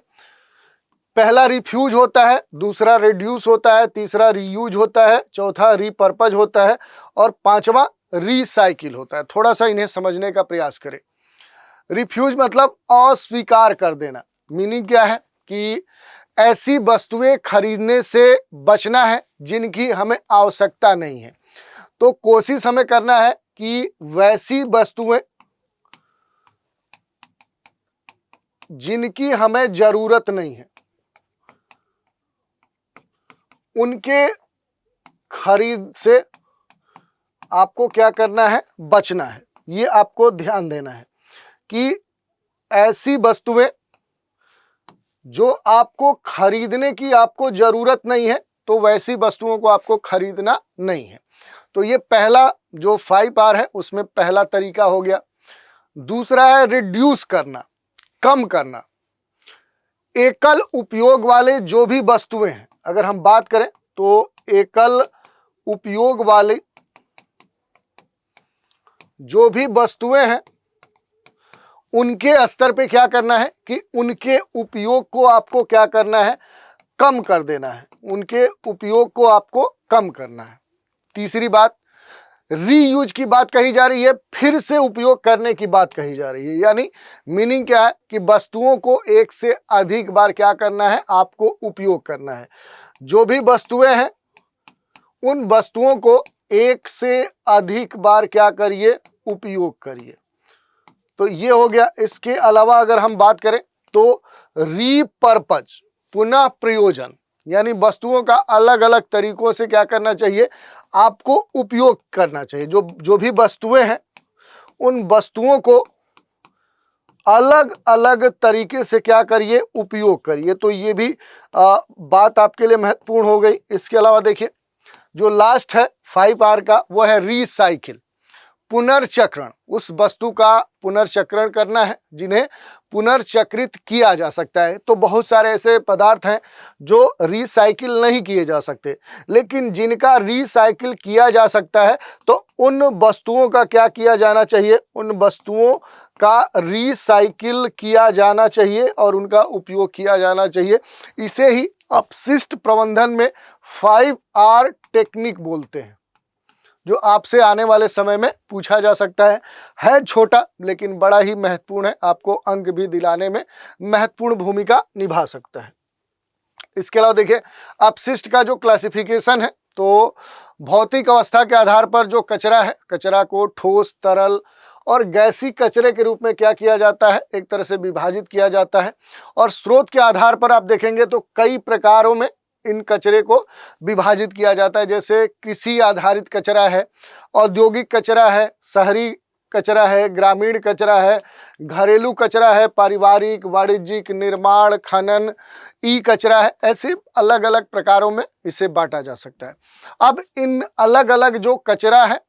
पहला रिफ्यूज होता है, दूसरा रिड्यूस होता है, तीसरा रीयूज होता है, चौथा रीपर्पज होता है, और पांचवा रिसाइकिल होता है। थोड़ा सा इन्हें समझने का प्रयास करें। रिफ्यूज मतलब अस्वीकार कर देना। मीनिंग क्या है कि ऐसी वस्तुएं खरीदने से बचना है जिनकी हमें आवश्यकता नहीं है। तो कोशिश हमें करना है कि वैसी वस्तुएं जिनकी हमें जरूरत नहीं है उनके खरीद से आपको क्या करना है, बचना है। ये आपको ध्यान देना है कि ऐसी वस्तुएं जो आपको खरीदने की आपको जरूरत नहीं है, तो वैसी वस्तुओं को आपको खरीदना नहीं है। तो ये पहला जो 5R है उसमें पहला तरीका हो गया। दूसरा है रिड्यूस करना, कम करना। एकल उपयोग वाले जो भी वस्तुएं हैं, अगर हम बात करें तो एकल उपयोग वाले जो भी वस्तुएं हैं उनके स्तर पे क्या करना है कि उनके उपयोग को आपको क्या करना है, कम कर देना है। उनके उपयोग को आपको कम करना है। तीसरी बात, रीयूज की बात कही जा रही है, फिर से उपयोग करने की बात कही जा रही है। यानी मीनिंग क्या है कि वस्तुओं को एक से अधिक बार क्या करना है, आपको उपयोग करना है। जो भी वस्तुएं हैं उन वस्तुओं को एक से अधिक बार क्या करिए, उपयोग करिए। तो ये हो गया। इसके अलावा अगर हम बात करें तो रीपर्पज, पुनः प्रयोजन, यानी वस्तुओं का अलग अलग तरीकों से क्या करना चाहिए, आपको उपयोग करना चाहिए। जो भी वस्तुएं हैं उन वस्तुओं को अलग अलग तरीके से क्या करिए, उपयोग करिए। तो ये भी बात आपके लिए महत्वपूर्ण हो गई। इसके अलावा देखिए, जो लास्ट है 5R का, वो है रिसाइकिल, पुनर्चक्रण। उस वस्तु का पुनर्चक्रण करना है जिन्हें पुनर्चक्रित किया जा सकता है। तो बहुत सारे ऐसे पदार्थ हैं जो रिसाइकिल नहीं किए जा सकते, लेकिन जिनका रिसाइकिल किया जा सकता है, तो उन वस्तुओं का क्या किया जाना चाहिए, उन वस्तुओं का रिसाइकिल किया जाना चाहिए और उनका उपयोग किया जाना चाहिए। इसे ही अपशिष्ट प्रबंधन में 5R टेक्निक बोलते हैं, जो आपसे आने वाले समय में पूछा जा सकता है छोटा लेकिन बड़ा ही महत्वपूर्ण है, आपको अंक भी दिलाने में महत्वपूर्ण भूमिका निभा सकता है। इसके अलावा देखिए, अपशिष्ट का जो क्लासिफिकेशन है, तो भौतिक अवस्था के आधार पर जो कचरा है, कचरा को ठोस, तरल और गैसीय कचरे के रूप में क्या किया जाता है, एक तरह से विभाजित किया जाता है। और स्रोत के आधार पर आप देखेंगे तो कई प्रकारों में इन कचरे को विभाजित किया जाता है। जैसे कृषि आधारित कचरा है, औद्योगिक कचरा है, शहरी कचरा है, ग्रामीण कचरा है, घरेलू कचरा है, पारिवारिक, वाणिज्यिक, निर्माण, खनन, ई कचरा है। ऐसे अलग अलग प्रकारों में इसे बांटा जा सकता है। अब इन अलग अलग जो कचरा है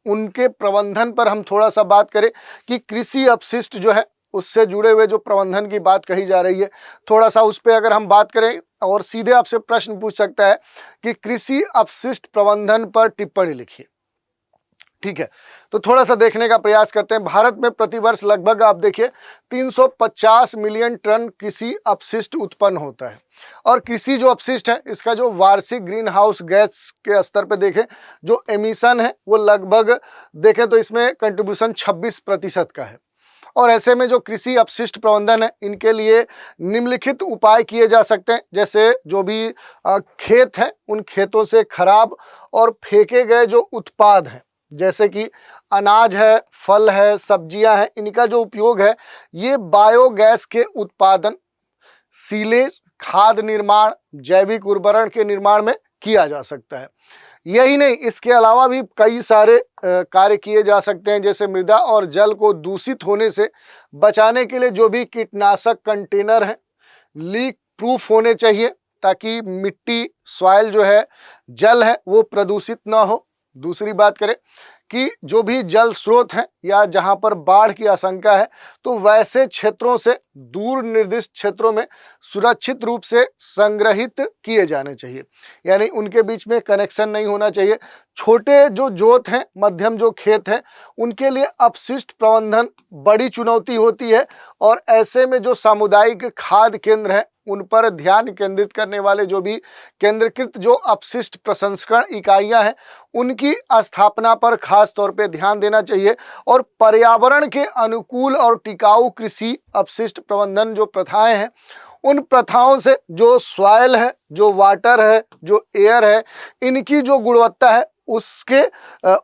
उनके प्रबंधन पर हम थोड़ा सा बात करें कि कृषि अपशिष्ट जो है उससे जुड़े हुए जो प्रबंधन की बात कही जा रही है, थोड़ा सा उस पर अगर हम बात करें, और सीधे आपसे प्रश्न पूछ सकता है कि कृषि अपशिष्ट प्रबंधन पर टिप्पणी लिखिए। ठीक है, तो थोड़ा सा देखने का प्रयास करते हैं। भारत में प्रतिवर्ष लगभग आप देखिए 350 मिलियन टन कृषि अपशिष्ट उत्पन्न होता है। और कृषि जो अपशिष्ट है, इसका जो वार्षिक ग्रीन हाउस गैस के स्तर पे देखें, जो एमिशन है वो लगभग देखें तो इसमें कंट्रीब्यूशन 26% का है। और ऐसे में जो कृषि अपशिष्ट प्रबंधन है, इनके लिए निम्नलिखित उपाय किए जा सकते हैं। जैसे जो भी खेत हैं, उन खेतों से खराब और फेंके गए जो उत्पाद हैं जैसे कि अनाज है, फल है, सब्जियां हैं, इनका जो उपयोग है ये बायोगैस के उत्पादन, सीलेज, खाद निर्माण, जैविक उर्वरक के निर्माण में किया जा सकता है। यही नहीं, इसके अलावा भी कई सारे कार्य किए जा सकते हैं, जैसे मृदा और जल को दूषित होने से बचाने के लिए जो भी कीटनाशक कंटेनर हैं लीक प्रूफ होने चाहिए, ताकि मिट्टी, सॉइल जो है, जल है, वो प्रदूषित ना हो। दूसरी बात करें कि जो भी जल स्रोत हैं या जहां पर बाढ़ की आशंका है, तो वैसे क्षेत्रों से दूर निर्दिष्ट क्षेत्रों में सुरक्षित रूप से संग्रहित किए जाने चाहिए, यानी उनके बीच में कनेक्शन नहीं होना चाहिए। छोटे जो जोत हैं, मध्यम जो खेत हैं, उनके लिए अपशिष्ट प्रबंधन बड़ी चुनौती होती है, और ऐसे में जो सामुदायिक खाद केंद्र हैं उन पर ध्यान केंद्रित करने वाले जो भी केंद्रीकृत जो अपशिष्ट प्रसंस्करण इकाइयां हैं, उनकी स्थापना पर खास तौर पे ध्यान देना चाहिए। और पर्यावरण के अनुकूल और टिकाऊ कृषि अपशिष्ट प्रबंधन जो प्रथाएं हैं, उन प्रथाओं से जो सॉइल है, जो वाटर है, जो एयर है, इनकी जो गुणवत्ता है उसके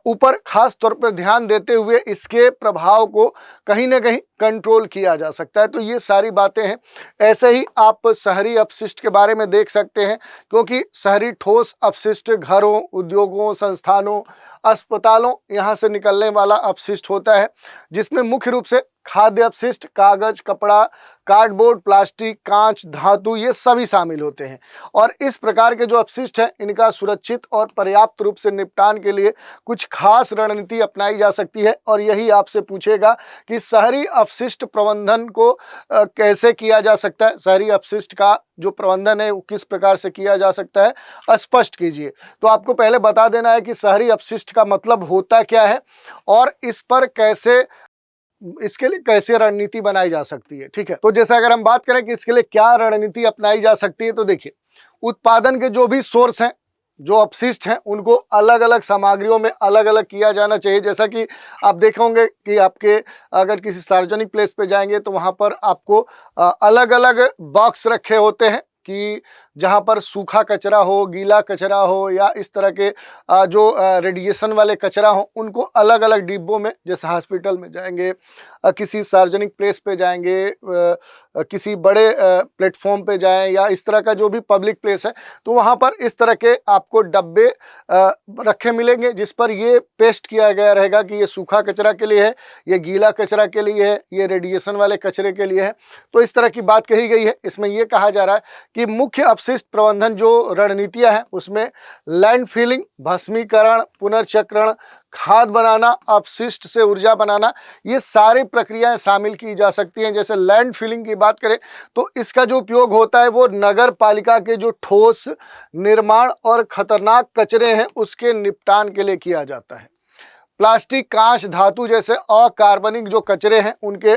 ऊपर खास तौर पर ध्यान देते हुए इसके प्रभाव को कहीं ना कहीं कंट्रोल किया जा सकता है। तो ये सारी बातें हैं। ऐसे ही आप शहरी अपशिष्ट के बारे में देख सकते हैं, क्योंकि शहरी ठोस अपशिष्ट घरों, उद्योगों, संस्थानों, अस्पतालों यहाँ से निकलने वाला अपशिष्ट होता है, जिसमें मुख्य रूप से खाद्य अपशिष्ट, कागज, कपड़ा, कार्डबोर्ड, प्लास्टिक, कांच, धातु, ये सभी शामिल होते हैं। और इस प्रकार के जो अपशिष्ट हैं, इनका सुरक्षित और पर्याप्त रूप से निपटान के लिए कुछ खास रणनीति अपनाई जा सकती है। और यही आपसे पूछेगा कि शहरी अपशिष्ट प्रबंधन को कैसे किया जा सकता है, शहरी अपशिष्ट का जो प्रबंधन है वो किस प्रकार से किया जा सकता है, स्पष्ट कीजिए। तो आपको पहले बता देना है कि शहरी अपशिष्ट का मतलब होता क्या है और इस पर कैसे, इसके लिए कैसे रणनीति बनाई जा सकती है। ठीक है, तो जैसे अगर हम बात करें कि इसके लिए क्या रणनीति अपनाई जा सकती है, तो देखिए, उत्पादन के जो भी सोर्स हैं, जो अपशिष्ट हैं, उनको अलग अलग सामग्रियों में अलग अलग किया जाना चाहिए। जैसा कि आप देखेंगे कि आपके अगर किसी सार्वजनिक प्लेस पे जाएंगे तो वहाँ पर आपको अलग अलग बॉक्स रखे होते हैं कि जहाँ पर सूखा कचरा हो, गीला कचरा हो, या इस तरह के जो रेडिएशन वाले कचरा हो, उनको अलग अलग डिब्बों में, जैसे हॉस्पिटल में जाएंगे, किसी सार्वजनिक प्लेस पे जाएंगे, किसी बड़े प्लेटफॉर्म पे जाएं, या इस तरह का जो भी पब्लिक प्लेस है, तो वहाँ पर इस तरह के आपको डब्बे रखे मिलेंगे, जिस पर ये पेस्ट किया गया रहेगा कि ये सूखा कचरा के लिए है, ये गीला कचरा के लिए है, ये रेडिएशन वाले कचरे के लिए है। तो इस तरह की बात कही गई है। इसमें यह कहा जा रहा है कि मुख्य अपशिष्ट प्रबंधन जो रणनीतियां हैं उसमें लैंड फिलिंग, भस्मीकरण, पुनर्चक्रण, खाद बनाना, अपशिष्ट से ऊर्जा बनाना, ये सारी प्रक्रियाएं शामिल की जा सकती हैं। जैसे लैंड फिलिंग की बात करें तो इसका जो उपयोग होता है वो नगर पालिका के जो ठोस, निर्माण और खतरनाक कचरे हैं उसके निपटान के लिए किया जाता है। प्लास्टिक, कांच, धातु जैसे अकार्बनिक जो कचरे हैं उनके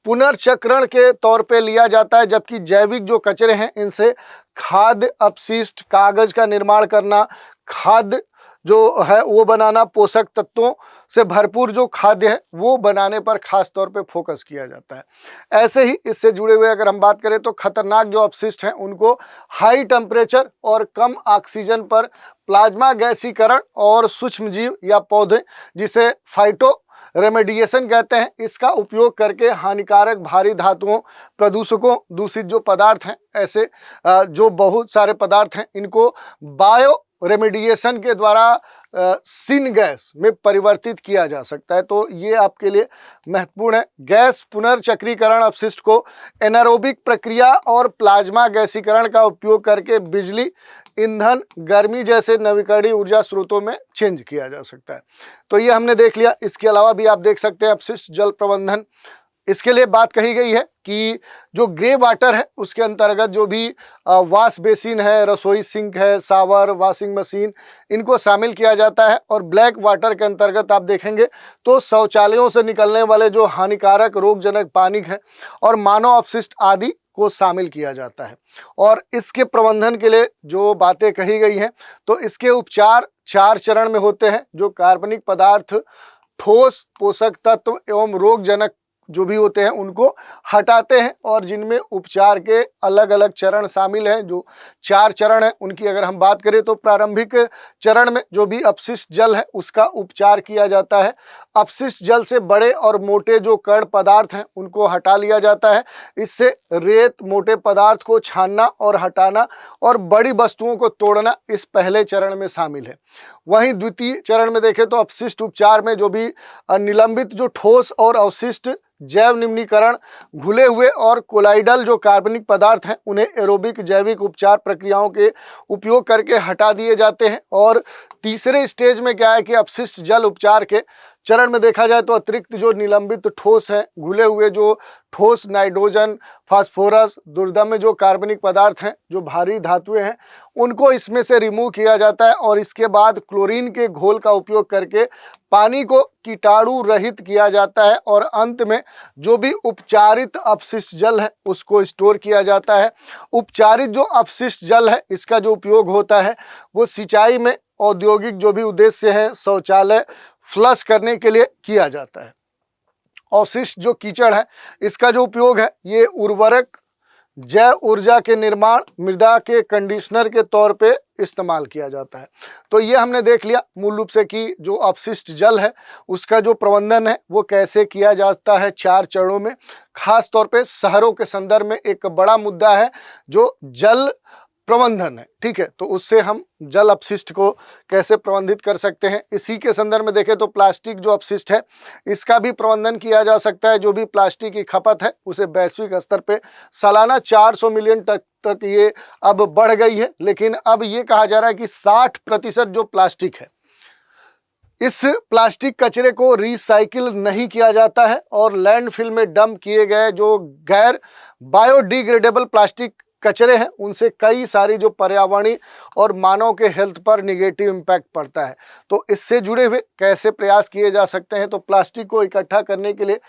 पुनर्चक्रण के तौर पे लिया जाता है, जबकि जैविक जो कचरे हैं इनसे खाद्य अपशिष्ट, कागज का निर्माण करना, खाद्य जो है वो बनाना, पोषक तत्वों से भरपूर जो खाद्य है वो बनाने पर खास तौर पे फोकस किया जाता है। ऐसे ही इससे जुड़े हुए अगर हम बात करें तो खतरनाक जो अपशिष्ट हैं उनको हाई टेम्परेचर और कम ऑक्सीजन पर प्लाज्मा गैसीकरण और सूक्ष्मजीव या पौधे, जिसे फाइटो रेमेडिएशन कहते हैं, इसका उपयोग करके हानिकारक भारी धातुओं, प्रदूषकों, दूषित जो पदार्थ हैं, ऐसे जो बहुत सारे पदार्थ हैं, इनको बायो रेमेडिएशन के द्वारा सिन गैस में परिवर्तित किया जा सकता है। तो ये आपके लिए महत्वपूर्ण है। गैस पुनर्चक्रीकरण अपशिष्ट को एनारोबिक प्रक्रिया और प्लाज्मा गैसीकरण का उपयोग करके बिजली, ईंधन, गर्मी जैसे नवीकरणीय ऊर्जा स्रोतों में चेंज किया जा सकता है। तो ये हमने देख लिया। इसके अलावा भी आप देख सकते हैं अपशिष्ट जल प्रबंधन, इसके लिए बात कही गई है कि जो ग्रे वाटर है उसके अंतर्गत जो भी वॉश बेसिन है, रसोई सिंक है, शावर, वॉशिंग मशीन, इनको शामिल किया जाता है। और ब्लैक वाटर के अंतर्गत आप देखेंगे तो शौचालयों से निकलने वाले जो हानिकारक रोगजनक पानी है और मानव अपशिष्ट आदि को शामिल किया जाता है। और इसके प्रबंधन के लिए जो बातें कही गई हैं, तो इसके उपचार 4 चरण में होते हैं, जो कार्बनिक पदार्थ, ठोस, पोषक तत्व एवं रोगजनक जो भी होते हैं उनको हटाते हैं, और जिनमें उपचार के अलग अलग चरण शामिल हैं। जो 4 चरण हैं उनकी अगर हम बात करें तो प्रारंभिक चरण में जो भी अपशिष्ट जल है उसका उपचार किया जाता है। अपशिष्ट जल से बड़े और मोटे जो कण पदार्थ हैं उनको हटा लिया जाता है। इससे रेत, मोटे पदार्थ को छानना और हटाना और बड़ी वस्तुओं को तोड़ना इस पहले चरण में शामिल है। वहीं द्वितीय चरण में देखें तो अपशिष्ट उपचार में जो भी निलंबित जो ठोस और अवशिष्ट जैव निम्नीकरण, घुले हुए और कोलाइडल जो कार्बनिक पदार्थ हैं उन्हें एरोबिक जैविक उपचार प्रक्रियाओं के उपयोग करके हटा दिए जाते हैं। और तीसरे स्टेज में क्या है कि अपशिष्ट जल उपचार के चरण में देखा जाए तो अतिरिक्त जो निलंबित ठोस हैं, घुले हुए जो ठोस नाइट्रोजन, फास्फोरस, दुर्दम्य जो कार्बनिक पदार्थ हैं, जो भारी धातुएं हैं, उनको इसमें से रिमूव किया जाता है। और इसके बाद क्लोरीन के घोल का उपयोग करके पानी को कीटाणु रहित किया जाता है और अंत में जो भी उपचारित अपशिष्ट जल है उसको स्टोर किया जाता है। उपचारित जो अपशिष्ट जल है इसका जो उपयोग होता है वो सिंचाई में, औद्योगिक जो भी उद्देश्य है, शौचालय, फ्लश करने के लिए किया जाता है। अवशिष्ट जो कीचड़ है इसका जो उपयोग है ये उर्वरक, जैव ऊर्जा के निर्माण, मृदा के कंडीशनर के तौर पे इस्तेमाल किया जाता है। तो ये हमने देख लिया मूल रूप से कि जो अपशिष्ट जल है उसका जो प्रबंधन है वो कैसे किया जाता है 4 चरणों में। खास तौर पे शहरों के संदर्भ में एक बड़ा मुद्दा है जो जल प्रबंधन है, ठीक है। तो उससे हम जल अपशिष्ट को कैसे प्रबंधित कर सकते हैं। इसी के संदर्भ में देखें तो प्लास्टिक जो अपशिष्ट है इसका भी प्रबंधन किया जा सकता है। जो भी प्लास्टिक की खपत है उसे वैश्विक स्तर पे सालाना 400 मिलियन तक ये अब बढ़ गई है, लेकिन अब ये कहा जा रहा है कि 60% जो प्लास्टिक है इस प्लास्टिक कचरे को रिसाइकिल नहीं किया जाता है और लैंडफिल में डंप किए गए जो गैर बायोडिग्रेडेबल प्लास्टिक कचरे हैं उनसे कई सारी जो पर्यावरणीय और मानव के हेल्थ पर निगेटिव इम्पैक्ट पड़ता है। तो इससे जुड़े हुए कैसे प्रयास किए जा सकते हैं, तो प्लास्टिक को इकट्ठा करने के लिए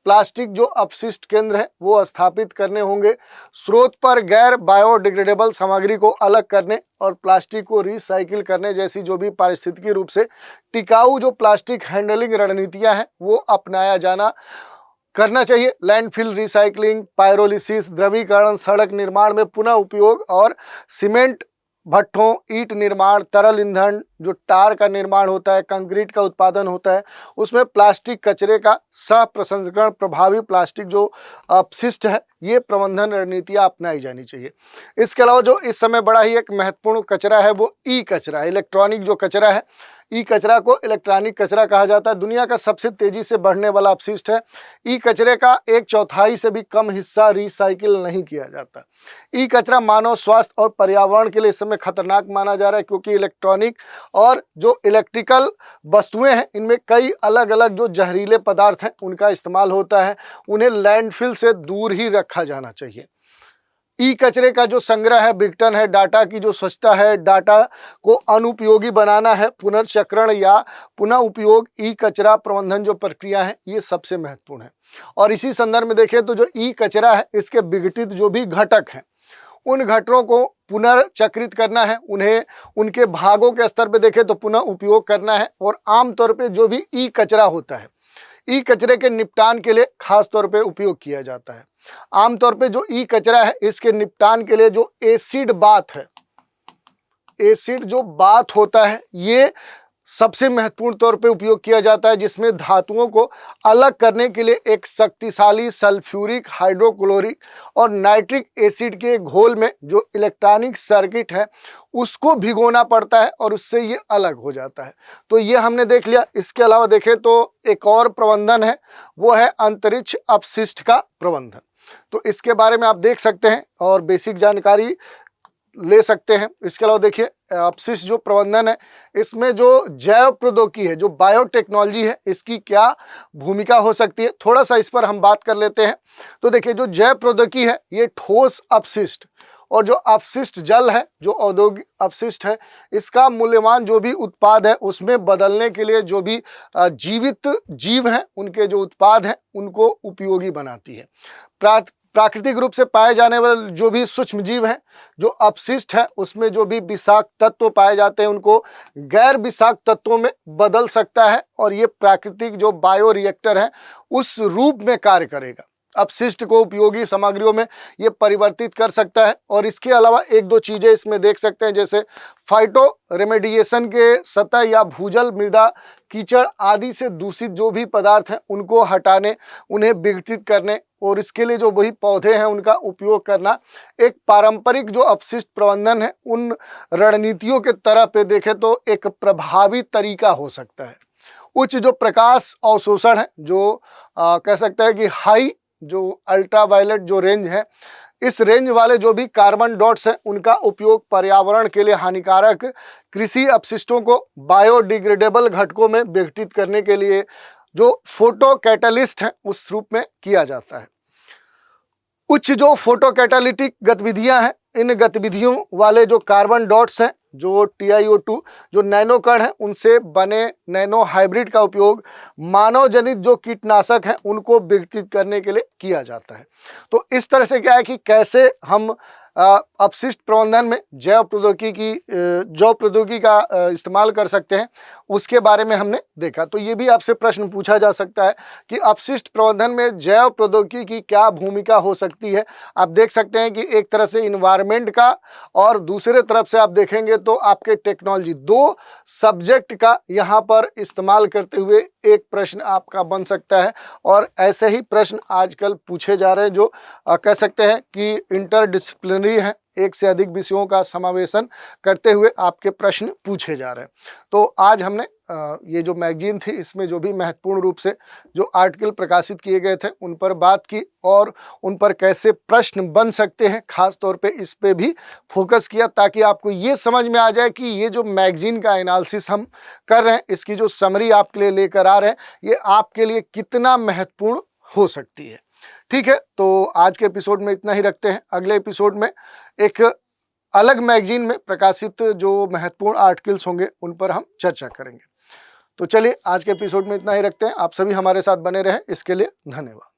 प्लास्टिक जो अपशिष्ट केंद्र है वो स्थापित करने होंगे। स्रोत पर गैर बायोडिग्रेडेबल सामग्री को अलग करने और प्लास्टिक को रिसाइकिल करने जैसी जो भी पारिस्थितिकी रूप से टिकाऊ जो प्लास्टिक हैंडलिंग रणनीतियां हैं वो अपनाया करना चाहिए। लैंडफिल रिसाइकलिंग, पायरोलिसिस, द्रवीकरण, सड़क निर्माण में पुनः उपयोग और सीमेंट भट्ठों, ईंट निर्माण, तरल ईंधन, जो टार का निर्माण होता है, कंक्रीट का उत्पादन होता है, उसमें प्लास्टिक कचरे का सह प्रसंस्करण, प्रभावी प्लास्टिक जो अपशिष्ट है ये प्रबंधन रणनीतियाँ अपनाई जानी चाहिए। इसके अलावा जो इस समय बड़ा ही एक महत्वपूर्ण कचरा है वो ई कचरा है, इलेक्ट्रॉनिक जो कचरा है। ई कचरा को इलेक्ट्रॉनिक कचरा कहा जाता है, दुनिया का सबसे तेजी से बढ़ने वाला अपशिष्ट है। ई कचरे का 1/4 से भी कम हिस्सा रिसाइकिल नहीं किया जाता। ई कचरा मानव स्वास्थ्य और पर्यावरण के लिए इस समय खतरनाक माना जा रहा है, क्योंकि इलेक्ट्रॉनिक और जो इलेक्ट्रिकल वस्तुएं हैं इनमें कई अलग अलग जो जहरीले पदार्थ हैं उनका इस्तेमाल होता है। उन्हें लैंडफिल से दूर ही रखा जाना चाहिए। ई कचरे का जो संग्रह है, विघटन है, डाटा की जो स्वच्छता है, डाटा को अनुपयोगी बनाना है, पुनर्चक्रण या पुनः उपयोग, ई कचरा प्रबंधन जो प्रक्रिया है ये सबसे महत्वपूर्ण है। और इसी संदर्भ में देखें तो जो ई कचरा है इसके विघटित जो भी घटक हैं उन घटकों को पुनर्चक्रित करना है, उन्हें उनके भागों के स्तर पे देखें तो पुनः उपयोग करना है। और आमतौर पे जो भी ई कचरा होता है ई कचरे के निपटान के लिए खास तौर पे उपयोग किया जाता है। आमतौर पे जो ई कचरा है इसके निपटान के लिए जो एसिड बाथ है, एसिड जो बाथ होता है ये सबसे महत्वपूर्ण तौर पे उपयोग किया जाता है, जिसमें धातुओं को अलग करने के लिए एक शक्तिशाली सल्फ्यूरिक, हाइड्रोक्लोरिक और नाइट्रिक एसिड के घोल में जो इलेक्ट्रॉनिक सर्किट है उसको भिगोना पड़ता है और उससे ये अलग हो जाता है। तो ये हमने देख लिया। इसके अलावा देखें तो एक और प्रबंधन है वो है अंतरिक्ष अपशिष्ट का प्रबंधन। तो इसके बारे में आप देख सकते हैं और बेसिक जानकारी ले सकते हैं। इसके अलावा देखिए अपशिष्ट जो प्रबंधन है इसमें जो जैव प्रौद्योगिकी है, जो बायोटेक्नोलॉजी है, इसकी क्या भूमिका हो सकती है, थोड़ा सा इस पर हम बात कर लेते हैं। तो देखिए जो जैव प्रौद्योगिकी है ये ठोस अपशिष्ट और जो अपशिष्ट जल है, जो औद्योगिक अपशिष्ट है, इसका मूल्यवान जो भी उत्पाद है उसमें बदलने के लिए जो भी जीवित जीव हैं उनके जो उत्पाद हैं उनको उपयोगी बनाती है। प्राकृतिक रूप से पाए जाने वाले जो भी सूक्ष्म जीव हैं, जो अपशिष्ट है, उसमें जो भी विषाक्त तत्व पाए जाते हैं उनको गैर विषाक्त तत्वों में बदल सकता है और ये प्राकृतिक जो बायो रिएक्टर है उस रूप में कार्य करेगा। अपशिष्ट को उपयोगी सामग्रियों में ये परिवर्तित कर सकता है। और इसके अलावा एक दो चीजें इसमें देख सकते हैं, जैसे फाइटो रेमेडिएशन के सतह या भूजल मृदा कीचड़ आदि से दूषित जो भी पदार्थ हैं उनको हटाने, उन्हें विघटित करने और इसके लिए जो वही पौधे हैं उनका उपयोग करना एक पारंपरिक जो अपशिष्ट प्रबंधन है उन रणनीतियों के तरह पे देखें तो एक प्रभावी तरीका हो सकता है। उच्च जो प्रकाश अवशोषण है, जो कह सकते हैं कि हाई जो अल्ट्रावायलेट जो रेंज है, इस रेंज वाले जो भी कार्बन डॉट्स हैं उनका उपयोग पर्यावरण के लिए हानिकारक कृषि अपशिष्टों को बायोडिग्रेडेबल घटकों में विघटित करने के लिए जो फोटो कैटालिस्ट है उस रूप में किया जाता है। उच्च जो फोटो कैटालिटिक गतिविधियां हैं, इन गतिविधियों वाले जो कार्बन डॉट्स हैं, जो TiO2 जो नैनो कण है उनसे बने नैनो हाइब्रिड का उपयोग मानव जनित जो कीटनाशक हैं उनको विघटित करने के लिए किया जाता है। तो इस तरह से क्या है कि कैसे हम अपशिष्ट प्रबंधन में जैव प्रौद्योगिकी का इस्तेमाल कर सकते हैं उसके बारे में हमने देखा। तो ये भी आपसे प्रश्न पूछा जा सकता है कि अपशिष्ट प्रबंधन में जैव प्रौद्योगिकी की क्या भूमिका हो सकती है। आप देख सकते हैं कि एक तरह से इन्वायरमेंट का और दूसरे तरफ से आप देखेंगे तो आपके टेक्नोलॉजी, दो सब्जेक्ट का यहाँ पर इस्तेमाल करते हुए एक प्रश्न आपका बन सकता है। और ऐसे ही प्रश्न आजकल पूछे जा रहे हैं जो कह सकते हैं कि इंटरडिसिप्लिनरी है, एक से अधिक विषयों का समावेशन करते हुए आपके प्रश्न पूछे जा रहे हैं। तो आज हमने ये जो मैगजीन थी इसमें जो भी महत्वपूर्ण रूप से जो आर्टिकल प्रकाशित किए गए थे उन पर बात की और उन पर कैसे प्रश्न बन सकते हैं, खास तौर पे इस पे भी फोकस किया ताकि आपको ये समझ में आ जाए कि ये जो मैगजीन का एनालिसिस हम कर रहे हैं, इसकी जो समरी आपके लिए लेकर आ रहे हैं, ये आपके लिए कितना महत्वपूर्ण हो सकती है। ठीक है, तो आज के एपिसोड में इतना ही रखते हैं। अगले एपिसोड में एक अलग मैगजीन में प्रकाशित जो महत्वपूर्ण आर्टिकल्स होंगे उन पर हम चर्चा करेंगे। तो चलिए आज के एपिसोड में इतना ही रखते हैं। आप सभी हमारे साथ बने रहें, इसके लिए धन्यवाद।